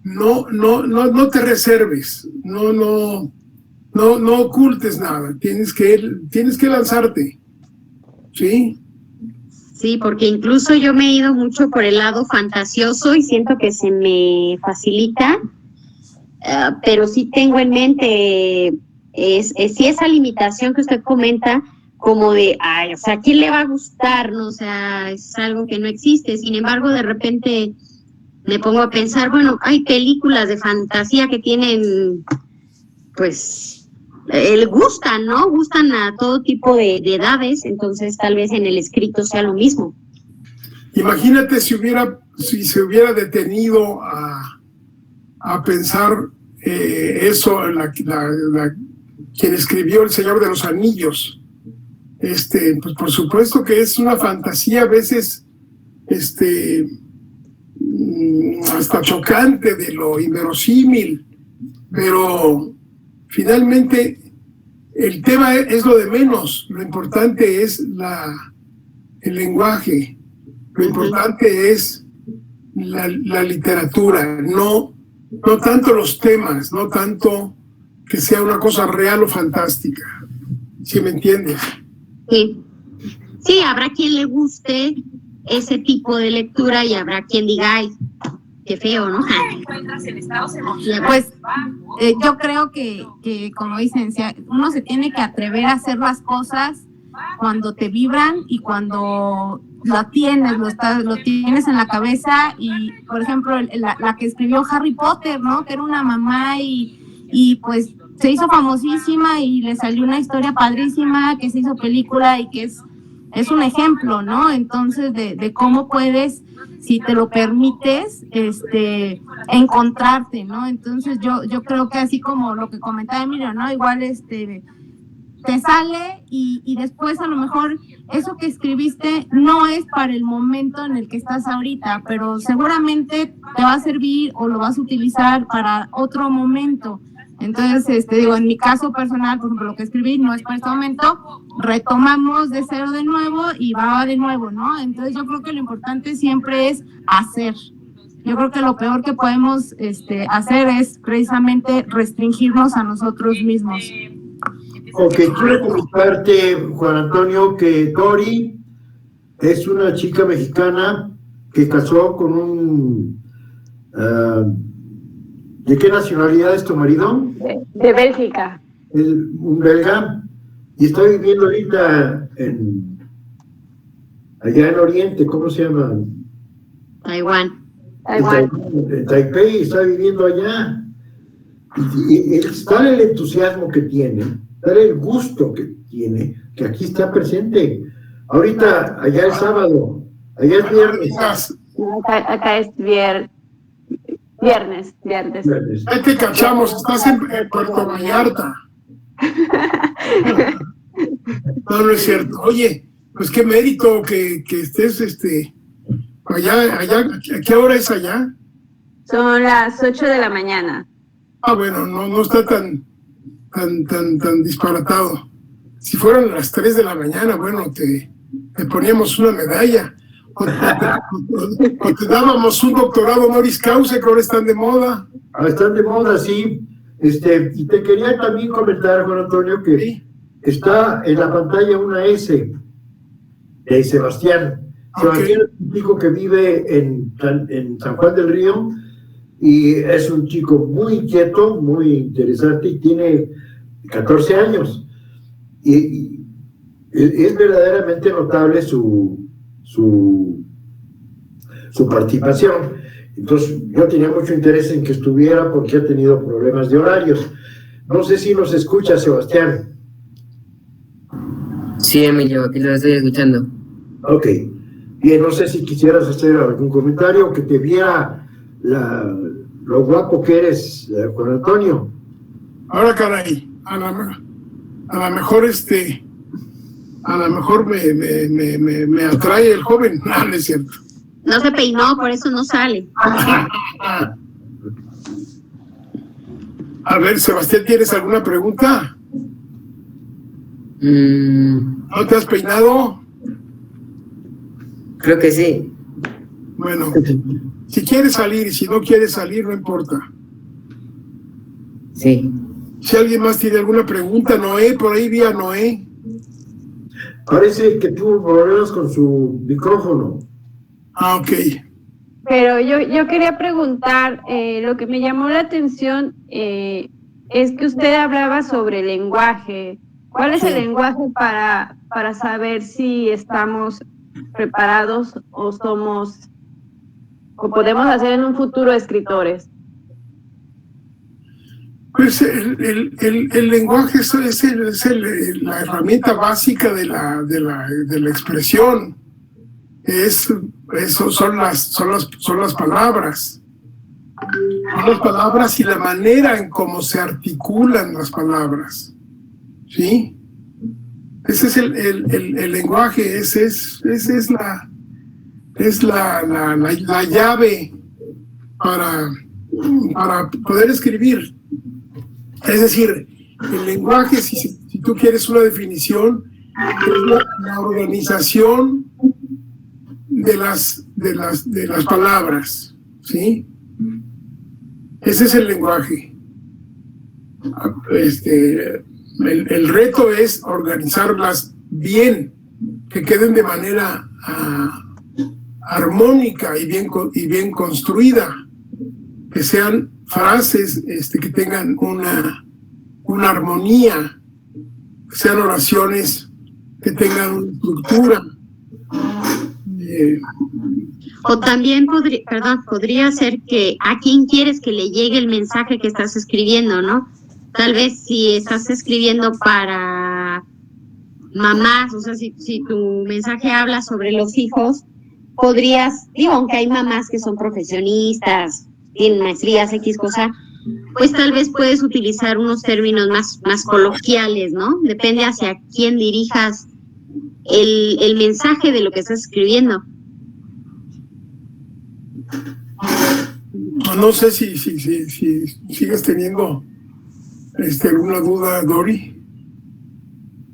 no te reserves, no ocultes nada, tienes que lanzarte, ¿sí? Sí, porque incluso yo me he ido mucho por el lado fantasioso y siento que se me facilita, pero sí tengo en mente si esa limitación que usted comenta, como de, o sea, ¿a quién le va a gustar? ¿No? O sea, es algo que no existe. Sin embargo, de repente me pongo a pensar, bueno, hay películas de fantasía que tienen, pues, gustan, ¿no? Gustan a todo tipo de edades, entonces tal vez en el escrito sea lo mismo. Imagínate si se hubiera detenido a pensar eso, quien escribió El Señor de los Anillos. Pues por supuesto que es una fantasía a veces hasta chocante de lo inverosímil, pero finalmente el tema es lo de menos, lo importante es el lenguaje, lo importante es la literatura, no tanto los temas, no tanto que sea una cosa real o fantástica, ¿sí me entiendes? Sí, habrá quien le guste ese tipo de lectura y habrá quien diga, ay, qué feo, ¿no? Pues yo creo que como dicen, uno se tiene que atrever a hacer las cosas cuando te vibran y cuando lo tienes en la cabeza. Y por ejemplo la que escribió Harry Potter, ¿no? Que era una mamá y pues se hizo famosísima y le salió una historia padrísima que se hizo película y que es un ejemplo, ¿no? Entonces de cómo puedes, si te lo permites, encontrarte, ¿no? Entonces yo creo que así como lo que comentaba Emilio, ¿no? Igual te sale y después a lo mejor eso que escribiste no es para el momento en el que estás ahorita, pero seguramente te va a servir o lo vas a utilizar para otro momento. Entonces, en mi caso personal, por ejemplo, lo que escribí no es para este momento, retomamos de cero de nuevo y va de nuevo, ¿no? Entonces yo creo que lo importante siempre es hacer. Yo creo que lo peor que podemos hacer es precisamente restringirnos a nosotros mismos. Ok, quiero comentarte, Juan Antonio, que Dori es una chica mexicana que casó con un... ¿de qué nacionalidad es tu marido? De Bélgica. Es un belga y está viviendo ahorita allá en Oriente, ¿cómo se llama? Taiwán. En Taipei, está viviendo allá. Y tal el entusiasmo que tiene, tal el gusto que tiene, que aquí está presente. Ahorita, allá es sábado, allá es viernes. Acá es viernes. Ahí te cachamos, estás en Puerto Vallarta. No es cierto. Oye, pues qué mérito que estés allá. ¿A qué hora es allá? Son las 8 de la mañana. Bueno, no está tan disparatado. Si fueran las 3 de la mañana, bueno, te poníamos una medalla. O te dábamos un doctorado honoris causa, que ahora están de moda. Están de moda, sí. Y te quería también comentar, Juan Antonio, que sí. Está en la pantalla una S de Sebastián. Okay. Sebastián es un chico que vive en San Juan del Río y es un chico muy inquieto, muy interesante y tiene 14 años. Y es verdaderamente notable su participación. Entonces yo tenía mucho interés en que estuviera porque ha tenido problemas de horarios. No sé si nos escucha, Sebastián. Sí, Emilio, aquí lo estoy escuchando. Ok. Bien, no sé si quisieras hacer algún comentario, que te viera lo guapo que eres, Juan Antonio. Ahora, caray, a lo mejor me atrae el joven. No, no es cierto. No se peinó, por eso no sale. A ver, Sebastián, ¿tienes alguna pregunta? ¿No te has peinado? Creo que sí. Bueno, si quieres salir y si no quieres salir, no importa. Sí. Si alguien más tiene alguna pregunta, Noé, por ahí vi a Noé. Parece que tuvo problemas con su micrófono. Ah, ok. Pero yo quería preguntar, lo que me llamó la atención es que usted hablaba sobre el lenguaje. ¿Cuál es el lenguaje para saber si estamos preparados o podemos hacer en un futuro escritores? Pues el lenguaje es la herramienta básica de la expresión. Son las palabras. Son las palabras y la manera en cómo se articulan las palabras. ¿Sí? Ese es el lenguaje, esa es la llave para poder escribir. Es decir, el lenguaje, si tú quieres una definición, es la organización de las palabras, ¿sí? Ese es el lenguaje. El reto es organizarlas bien, que queden de manera armónica y bien construida, que sean frases que tengan una armonía, que sean oraciones que tengan una estructura. O también podría ser que a quién quieres que le llegue el mensaje que estás escribiendo, ¿no? Tal vez si estás escribiendo para mamás, o sea, si tu mensaje habla sobre los hijos, podrías, aunque hay mamás que son profesionistas, tienen maestrías, X cosa, pues tal vez puedes utilizar unos términos más coloquiales, ¿no? Depende hacia quién dirijas el mensaje de lo que estás escribiendo. No sé si sigues teniendo alguna duda, Dori.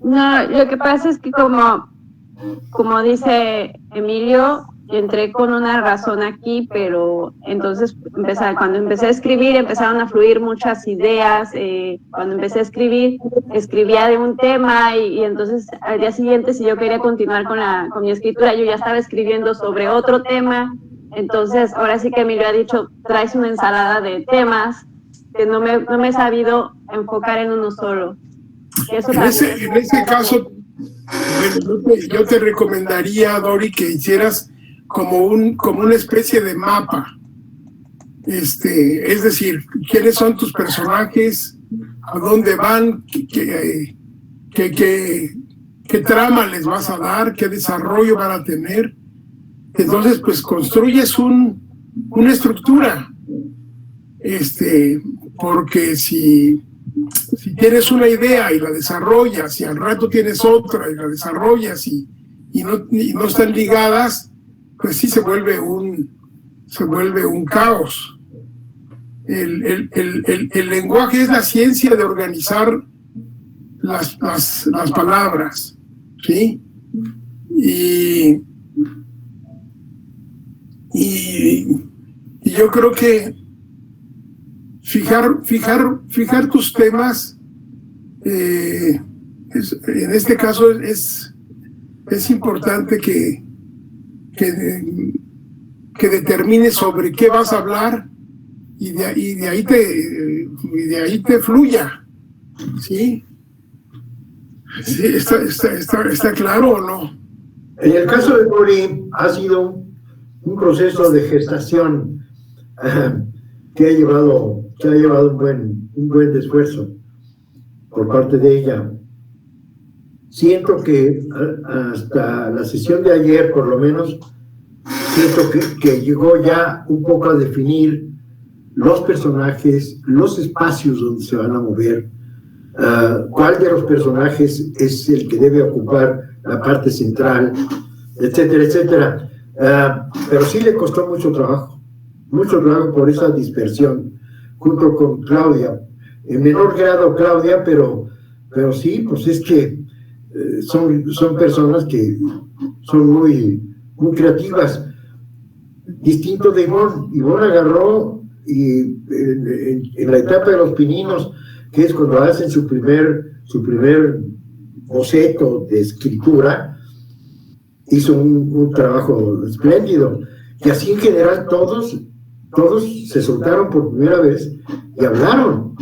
No, lo que pasa es que como dice Emilio, entré con una razón aquí, pero entonces cuando empecé a escribir empezaron a fluir muchas ideas. Cuando empecé a escribir, escribía de un tema y entonces al día siguiente, si yo quería continuar con mi escritura, yo ya estaba escribiendo sobre otro tema. Entonces ahora sí que Emilio ha dicho, traes una ensalada de temas que no me he sabido enfocar en uno solo. Eso en ese caso, yo te recomendaría, Dori, que hicieras como una especie de mapa. Es decir, quiénes son tus personajes, a dónde van, qué trama les vas a dar, qué desarrollo van a tener. Entonces, pues construyes una estructura. Porque si tienes una idea y la desarrollas y al rato tienes otra y la desarrollas y no están ligadas, pues sí se vuelve un caos. El lenguaje es la ciencia de organizar las palabras, ¿sí? Y yo creo que fijar tus temas, en este caso es importante que determines sobre qué vas a hablar y de ahí te fluya, ¿sí? ¿Sí? ¿Está claro o no? En el caso de Dori ha sido un proceso de gestación que ha llevado un buen esfuerzo por parte de ella. Siento que hasta la sesión de ayer, por lo menos, siento que llegó ya un poco a definir los personajes, los espacios donde se van a mover, cuál de los personajes es el que debe ocupar la parte central, etcétera, etcétera. Pero sí le costó mucho trabajo por esa dispersión, junto con Claudia. En menor grado Claudia, pero sí, pues es que son personas que son muy creativas. Distinto de Ivonne. Ivonne agarró y en la etapa de los pininos, que es cuando hacen su primer boceto de escritura, hizo un trabajo espléndido. Y así en general todos se soltaron por primera vez y hablaron.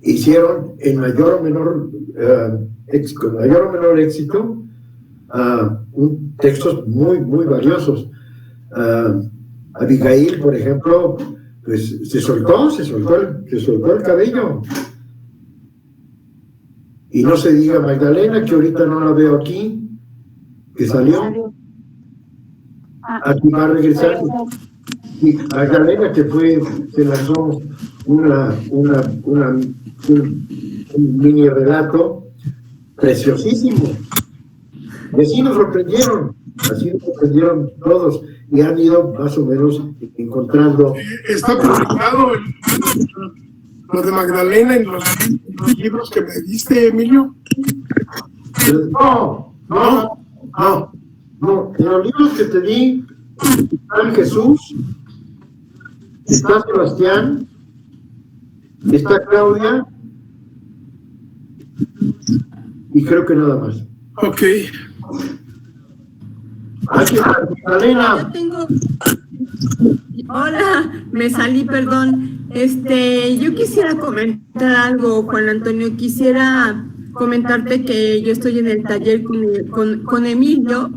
Hicieron en mayor o menor éxito textos muy valiosos. Abigail, por ejemplo, pues se soltó el cabello. Y no se diga Magdalena, que ahorita no la veo aquí, que salió. Aquí va a regresar. Y Magdalena, que se lanzó un mini relato preciosísimo. Y así nos sorprendieron todos, y han ido más o menos encontrando. Está publicado lo de Magdalena en los libros que me diste, Emilio. No. En los libros que te di está Jesús, está Sebastián, está Claudia, y creo que nada más. Ok. Aquí está Magdalena. Yo tengo... Hola, me salí, perdón. Yo quisiera comentar algo, Juan Antonio. Quisiera comentarte que yo estoy en el taller con Emilio.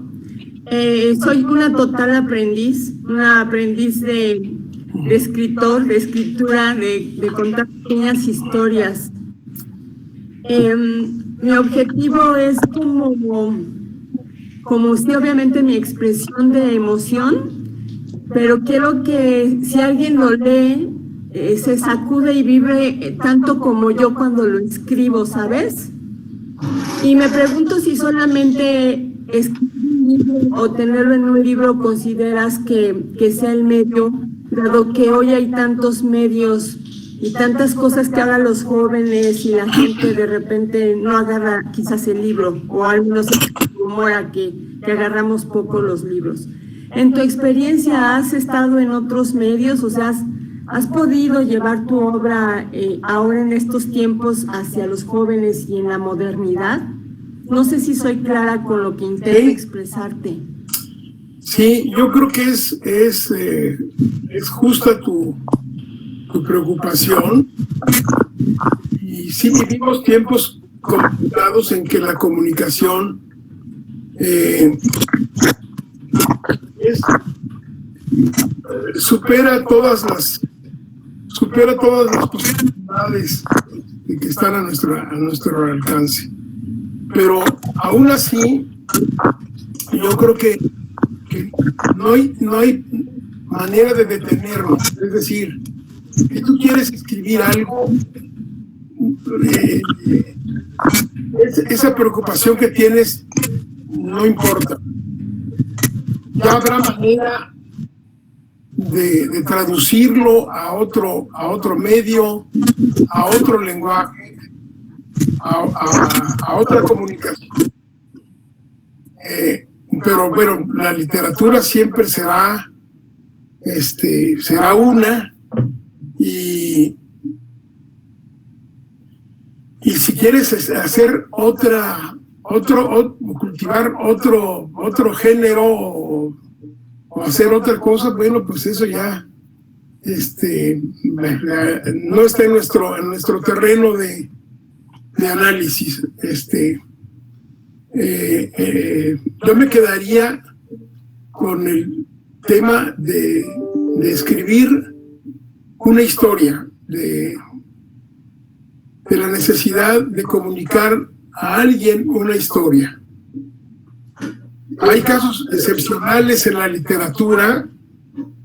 Soy una total aprendiz, una aprendiz de escritor, de escritura, de contar pequeñas historias. Mi objetivo es como sí, obviamente mi expresión de emoción, pero quiero que si alguien lo lee, se sacude y vibre tanto como yo cuando lo escribo, ¿sabes? Y me pregunto si solamente escribir un libro o tenerlo en un libro consideras que sea el medio, dado que hoy hay tantos medios y tantas cosas que hagan los jóvenes y la gente de repente no agarra quizás el libro, o al menos se rumora que agarramos poco los libros. En tu experiencia, ¿has estado en otros medios? O sea, ¿has podido llevar tu obra ahora en estos tiempos hacia los jóvenes y en la modernidad? No sé si soy clara con lo que intento expresarte. Sí, yo creo que es justa tu preocupación, y sí vivimos tiempos complicados en que la comunicación supera todas las posibilidades que están a nuestro alcance, pero aún así yo creo que no hay manera de detenerlo. Es decir, si tú quieres escribir algo, esa preocupación que tienes no importa. Ya habrá manera de traducirlo a otro medio, a otro lenguaje, a otra comunicación. Pero bueno, la literatura siempre será una, y si quieres hacer cultivar otro género o hacer otra cosa, bueno, pues eso ya no está en nuestro terreno de análisis. Yo me quedaría con el tema de escribir una historia, de la necesidad de comunicar a alguien una historia. Hay casos excepcionales en la literatura,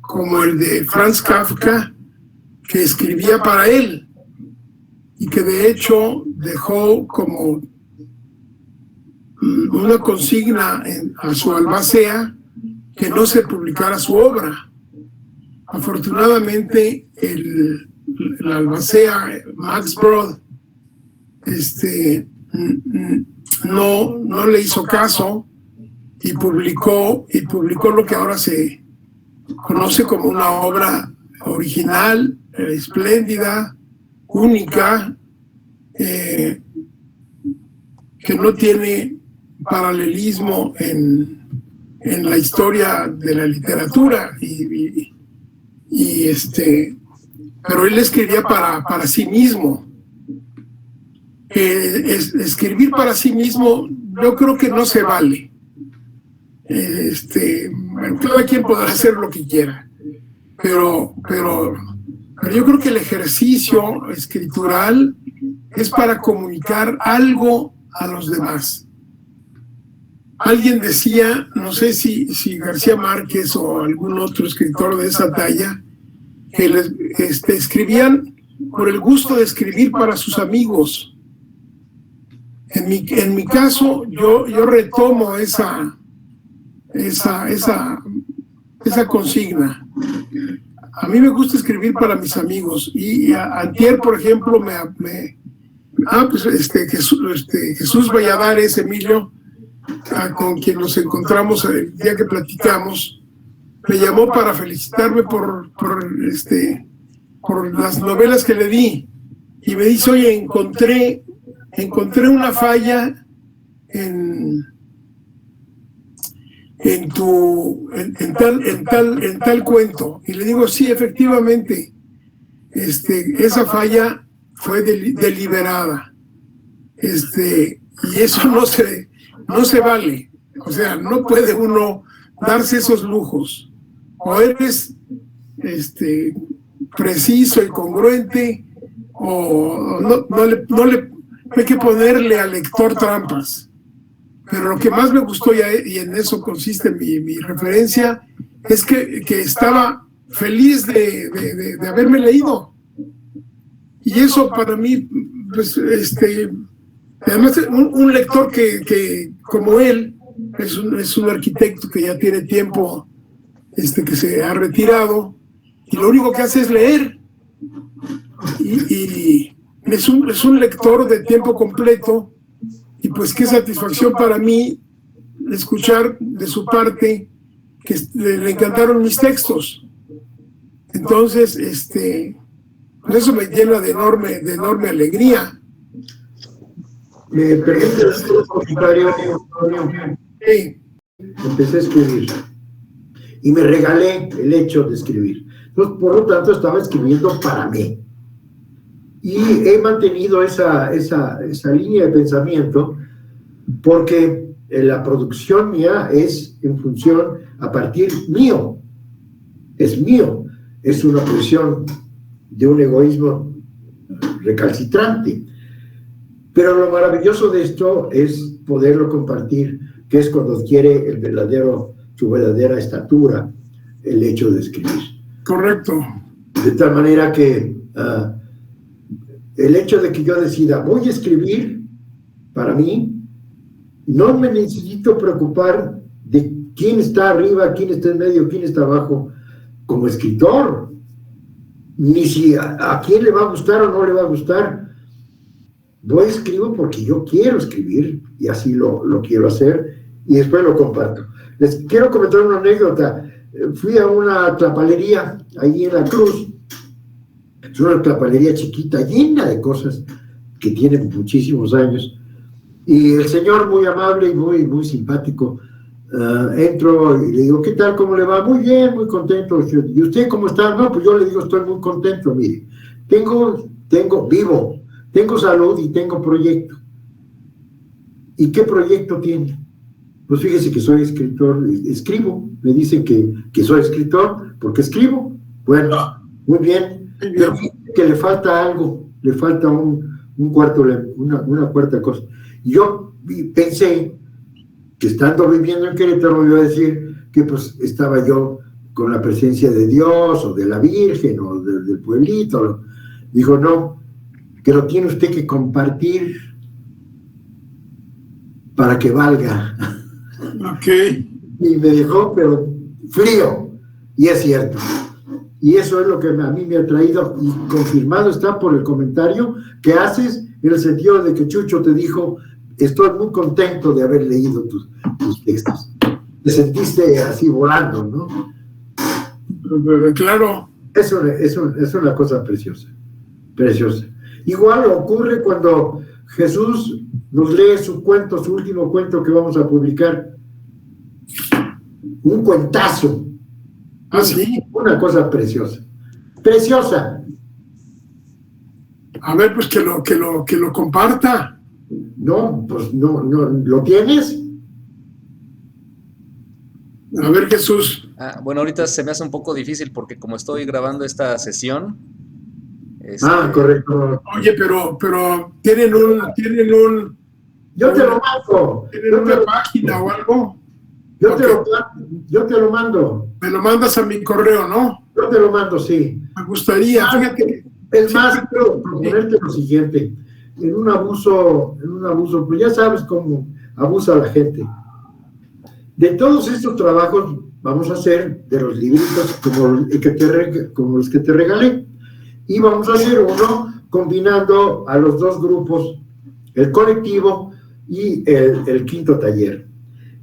como el de Franz Kafka, que escribía para él y que de hecho dejó como una consigna a su albacea que no se publicara su obra. Afortunadamente el albacea Max Brod no le hizo caso y publicó lo que ahora se conoce como una obra original, espléndida, única, que no tiene paralelismo en la historia de la literatura pero él escribía para sí mismo. Escribir para sí mismo yo creo que no se vale. Cada quien podrá hacer lo que quiera, pero yo creo que el ejercicio escritural es para comunicar algo a los demás. Alguien decía, no sé si García Márquez o algún otro escritor de esa talla, que escribían por el gusto de escribir para sus amigos. En mi caso, yo retomo esa consigna. A mí me gusta escribir para mis amigos y antier, por ejemplo, Jesús Valladares, Emilio, con quien nos encontramos el día que platicamos, me llamó para felicitarme por las novelas que le di y me dice, oye, encontré una falla en tal cuento. Y le digo, sí, efectivamente, esa falla fue deliberada. Y eso no se vale. O sea, no puede uno darse esos lujos. O eres preciso y congruente, o no hay que ponerle al lector trampas. Pero lo que más me gustó, y en eso consiste mi referencia, es que estaba feliz de haberme leído. Y eso para mí, pues, además, un lector que como él, es un arquitecto que ya tiene tiempo, que se ha retirado, y lo único que hace es leer. Y es un lector de tiempo completo, y pues qué satisfacción para mí escuchar de su parte que le encantaron mis textos. Entonces, pues eso me llena de enorme alegría. ¿Me permite hacer un comentario, Antonio? Sí. Empecé a escribir y me regalé el hecho de escribir. Entonces, por lo tanto, estaba escribiendo para mí. Y he mantenido esa línea de pensamiento porque la producción mía es en función, a partir mío. Es mío. Es una presión de un egoísmo recalcitrante. Pero lo maravilloso de esto es poderlo compartir, que es cuando adquiere su verdadera estatura, el hecho de escribir. Correcto. De tal manera que el hecho de que yo decida, voy a escribir para mí, no me necesito preocupar de quién está arriba, quién está en medio, quién está abajo, como escritor, ni si a quién le va a gustar o no le va a gustar. Yo escribo porque yo quiero escribir y así lo quiero hacer y después lo comparto. Les quiero comentar una anécdota. Fui a una tlapalería allí en La Cruz. Es una tlapalería chiquita, llena de cosas que tienen muchísimos años. Y el señor, muy amable y muy simpático, entro y le digo, ¿qué tal? ¿Cómo le va? Muy bien, muy contento. ¿Y usted cómo está? No, pues yo le digo, estoy muy contento, mire. Vivo. Tengo salud y tengo proyecto. ¿Y qué proyecto tiene? Pues fíjese que soy escritor, escribo. Me dicen que soy escritor porque escribo. Bueno, muy bien. Pero que le falta algo, le falta una cuarta cosa. Y yo pensé que estando viviendo en Querétaro me iba a decir que pues estaba yo con la presencia de Dios o de la Virgen o del pueblito. Dijo, no, que lo tiene usted que compartir para que valga. Ok. Y me dejó, pero frío, y es cierto. Y eso es lo que a mí me ha traído, y confirmado está por el comentario que haces, en el sentido de que Chucho te dijo, estoy muy contento de haber leído tus textos. Te sentiste así volando, ¿no? Claro. Es una cosa preciosa, preciosa. Igual ocurre cuando Jesús nos lee su cuento, su último cuento que vamos a publicar. Un cuentazo. Ah, sí. Una cosa preciosa. Preciosa. A ver, pues que lo comparta. No, pues no, ¿lo tienes? A ver, Jesús. Bueno, ahorita se me hace un poco difícil porque como estoy grabando esta sesión. Correcto. Oye, pero tienen un. Yo te lo mando. ¿Tienen una página o algo? Yo te lo mando. Me lo mandas a mi correo, ¿no? Yo te lo mando, sí. Me gustaría, fíjate. Es más, quiero proponerte lo siguiente. En un abuso, pues ya sabes cómo abusa la gente. De todos estos trabajos vamos a hacer de los libritos como los que te regalé. Y vamos a hacer uno combinando a los dos grupos, el colectivo y el quinto taller.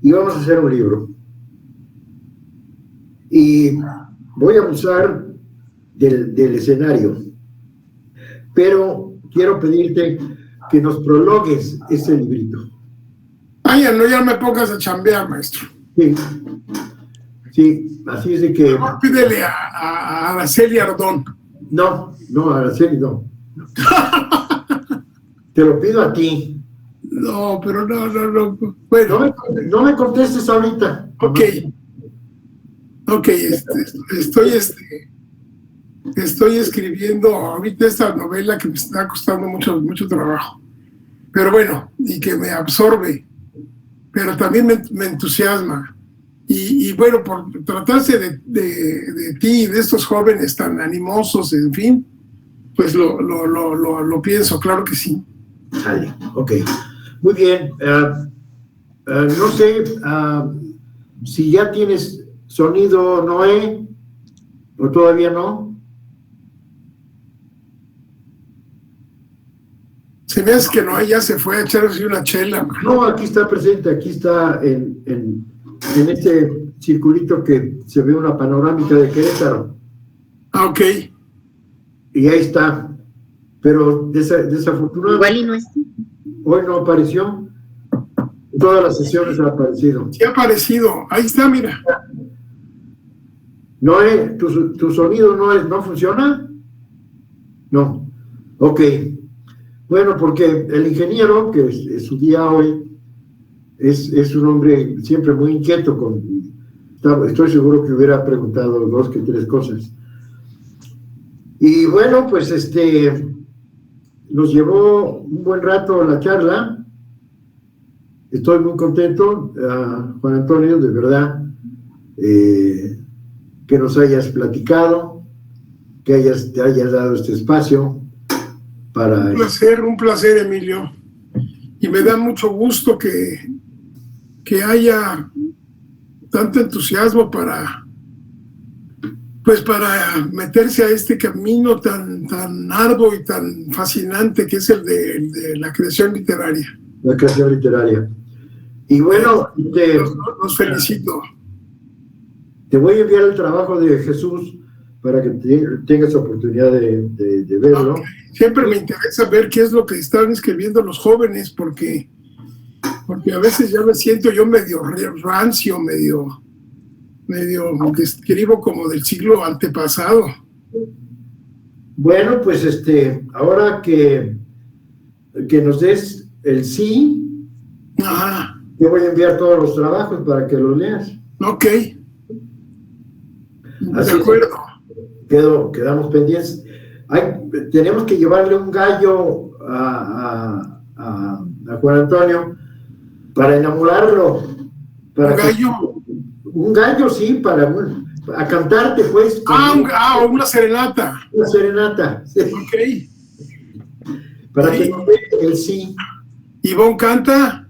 Y vamos a hacer un libro. Y voy a usar del escenario, pero quiero pedirte que nos prologues ese librito. Ya me pongas a chambear, maestro. Sí, así es de que... No, pídele a Araceli Ardón. No, Araceli no. Te lo pido a ti. No, pero no. Bueno. No me contestes ahorita. Ok, estoy escribiendo ahorita esta novela que me está costando mucho trabajo. Pero bueno, y que me absorbe, pero también me entusiasma. Y bueno, por tratarse de ti y de estos jóvenes tan animosos, en fin, pues lo pienso, claro que sí. Vale, ok. Muy bien. No sé si ya tienes sonido, Noé, o todavía no. Se me hace que Noé ya se fue a echarse una chela. Man. No, aquí está presente, aquí está en este circulito que se ve una panorámica de Querétaro. Ok. Y ahí está. Pero desafortunadamente... Igual y no está. Hoy no apareció. Todas las sesiones han aparecido. Sí ha aparecido. Ahí está, mira. ¿No tu sonido no funciona? No. Ok. Bueno, porque el ingeniero, que es su día hoy, es un hombre siempre muy inquieto. Estoy seguro que hubiera preguntado 2 que 3 cosas. Y bueno, pues nos llevó un buen rato la charla. Estoy muy contento, Juan Antonio, de verdad, que nos hayas platicado, que te hayas dado este espacio para... Un placer, Emilio. Y me da mucho gusto que haya tanto entusiasmo para meterse a este camino tan arduo y tan fascinante que es el de la creación literaria. La creación literaria. Y bueno, los felicito. Te voy a enviar el trabajo de Jesús para que tengas oportunidad de verlo. Okay. Siempre me interesa ver qué es lo que están escribiendo los jóvenes, porque a veces ya me siento yo medio rancio, medio que escribo como del siglo antepasado. Bueno, pues ahora que nos des el sí, Ajá. te voy a enviar todos los trabajos para que los leas. Ok. Así de acuerdo. Quedamos pendientes. Tenemos que llevarle un gallo a Juan Antonio para enamorarlo. ¿Un gallo? Un gallo, sí, a cantarte, pues. Una serenata. Una serenata. Sí. Ok. Para que nos dé el sí. ¿Ivonne canta?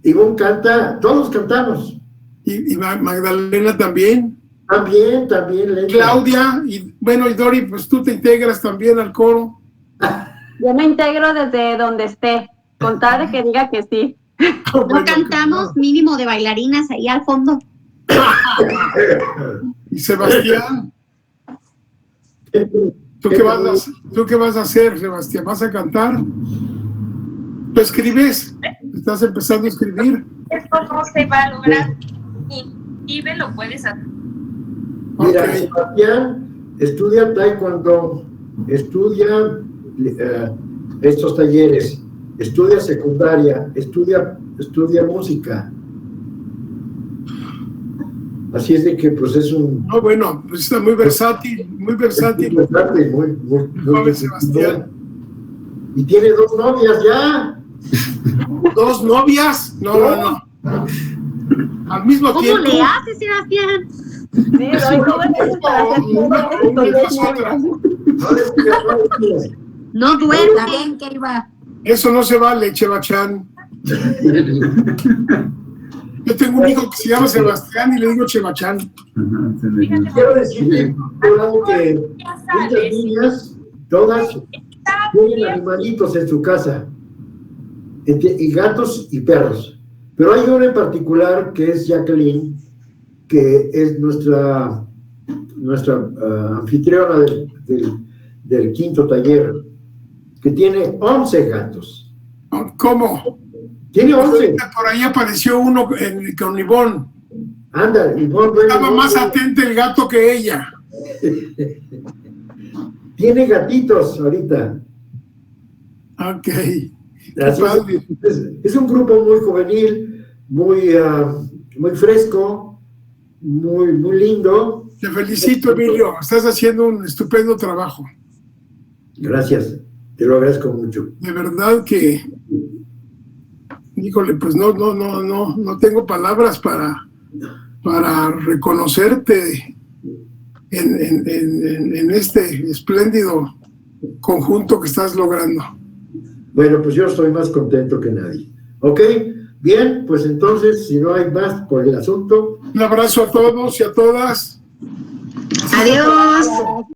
Ivonne canta, todos cantamos. ¿Y Magdalena también? También. Lenta. Claudia, y Dori, pues tú te integras también al coro. Yo me integro desde donde esté, con tal de que diga que sí. No cantamos mínimo de bailarinas ahí al fondo. Y Sebastián, ¿tú qué vas a hacer, Sebastián? ¿Vas a cantar? ¿Tú escribes? ¿Estás empezando a escribir? Esto no se va a lograr. Vive, lo puedes hacer. Mira, Okay. Sebastián estudia taekwondo, estudia estos talleres, estudia secundaria, estudia música. Así es de que pues es un... No, bueno, pues está muy versátil. Muy Joven Sebastián. Y tiene 2 novias ya. ¿2 novias? No. Al mismo ¿Cómo tiempo. le hace, Sebastián? Sí, No duerme. Que iba. Eso no se vale, Chevachán. Yo tengo un hijo que se llama Sebastián y le digo Chevachán. Quiero decirte que estas niñas, todas, tienen animalitos en su casa, y gatos y perros. Pero hay una en particular que es Jacqueline, que es nuestra anfitriona del 5º taller, que tiene 11 gatos. ¿Cómo? Tiene 11. Por ahí apareció uno con Ivonne. Anda, Ivonne. Estaba más atento el gato que ella. Tiene gatitos ahorita. Ok. Es un grupo muy juvenil, muy fresco, muy lindo. Te felicito, Emilio. Estás haciendo un estupendo trabajo. Gracias, te lo agradezco mucho. De verdad que, híjole, pues no tengo palabras para reconocerte en este espléndido conjunto que estás logrando. Bueno, pues yo estoy más contento que nadie. ¿Ok? Bien, pues entonces, si no hay más por el asunto. Un abrazo a todos y a todas. Adiós.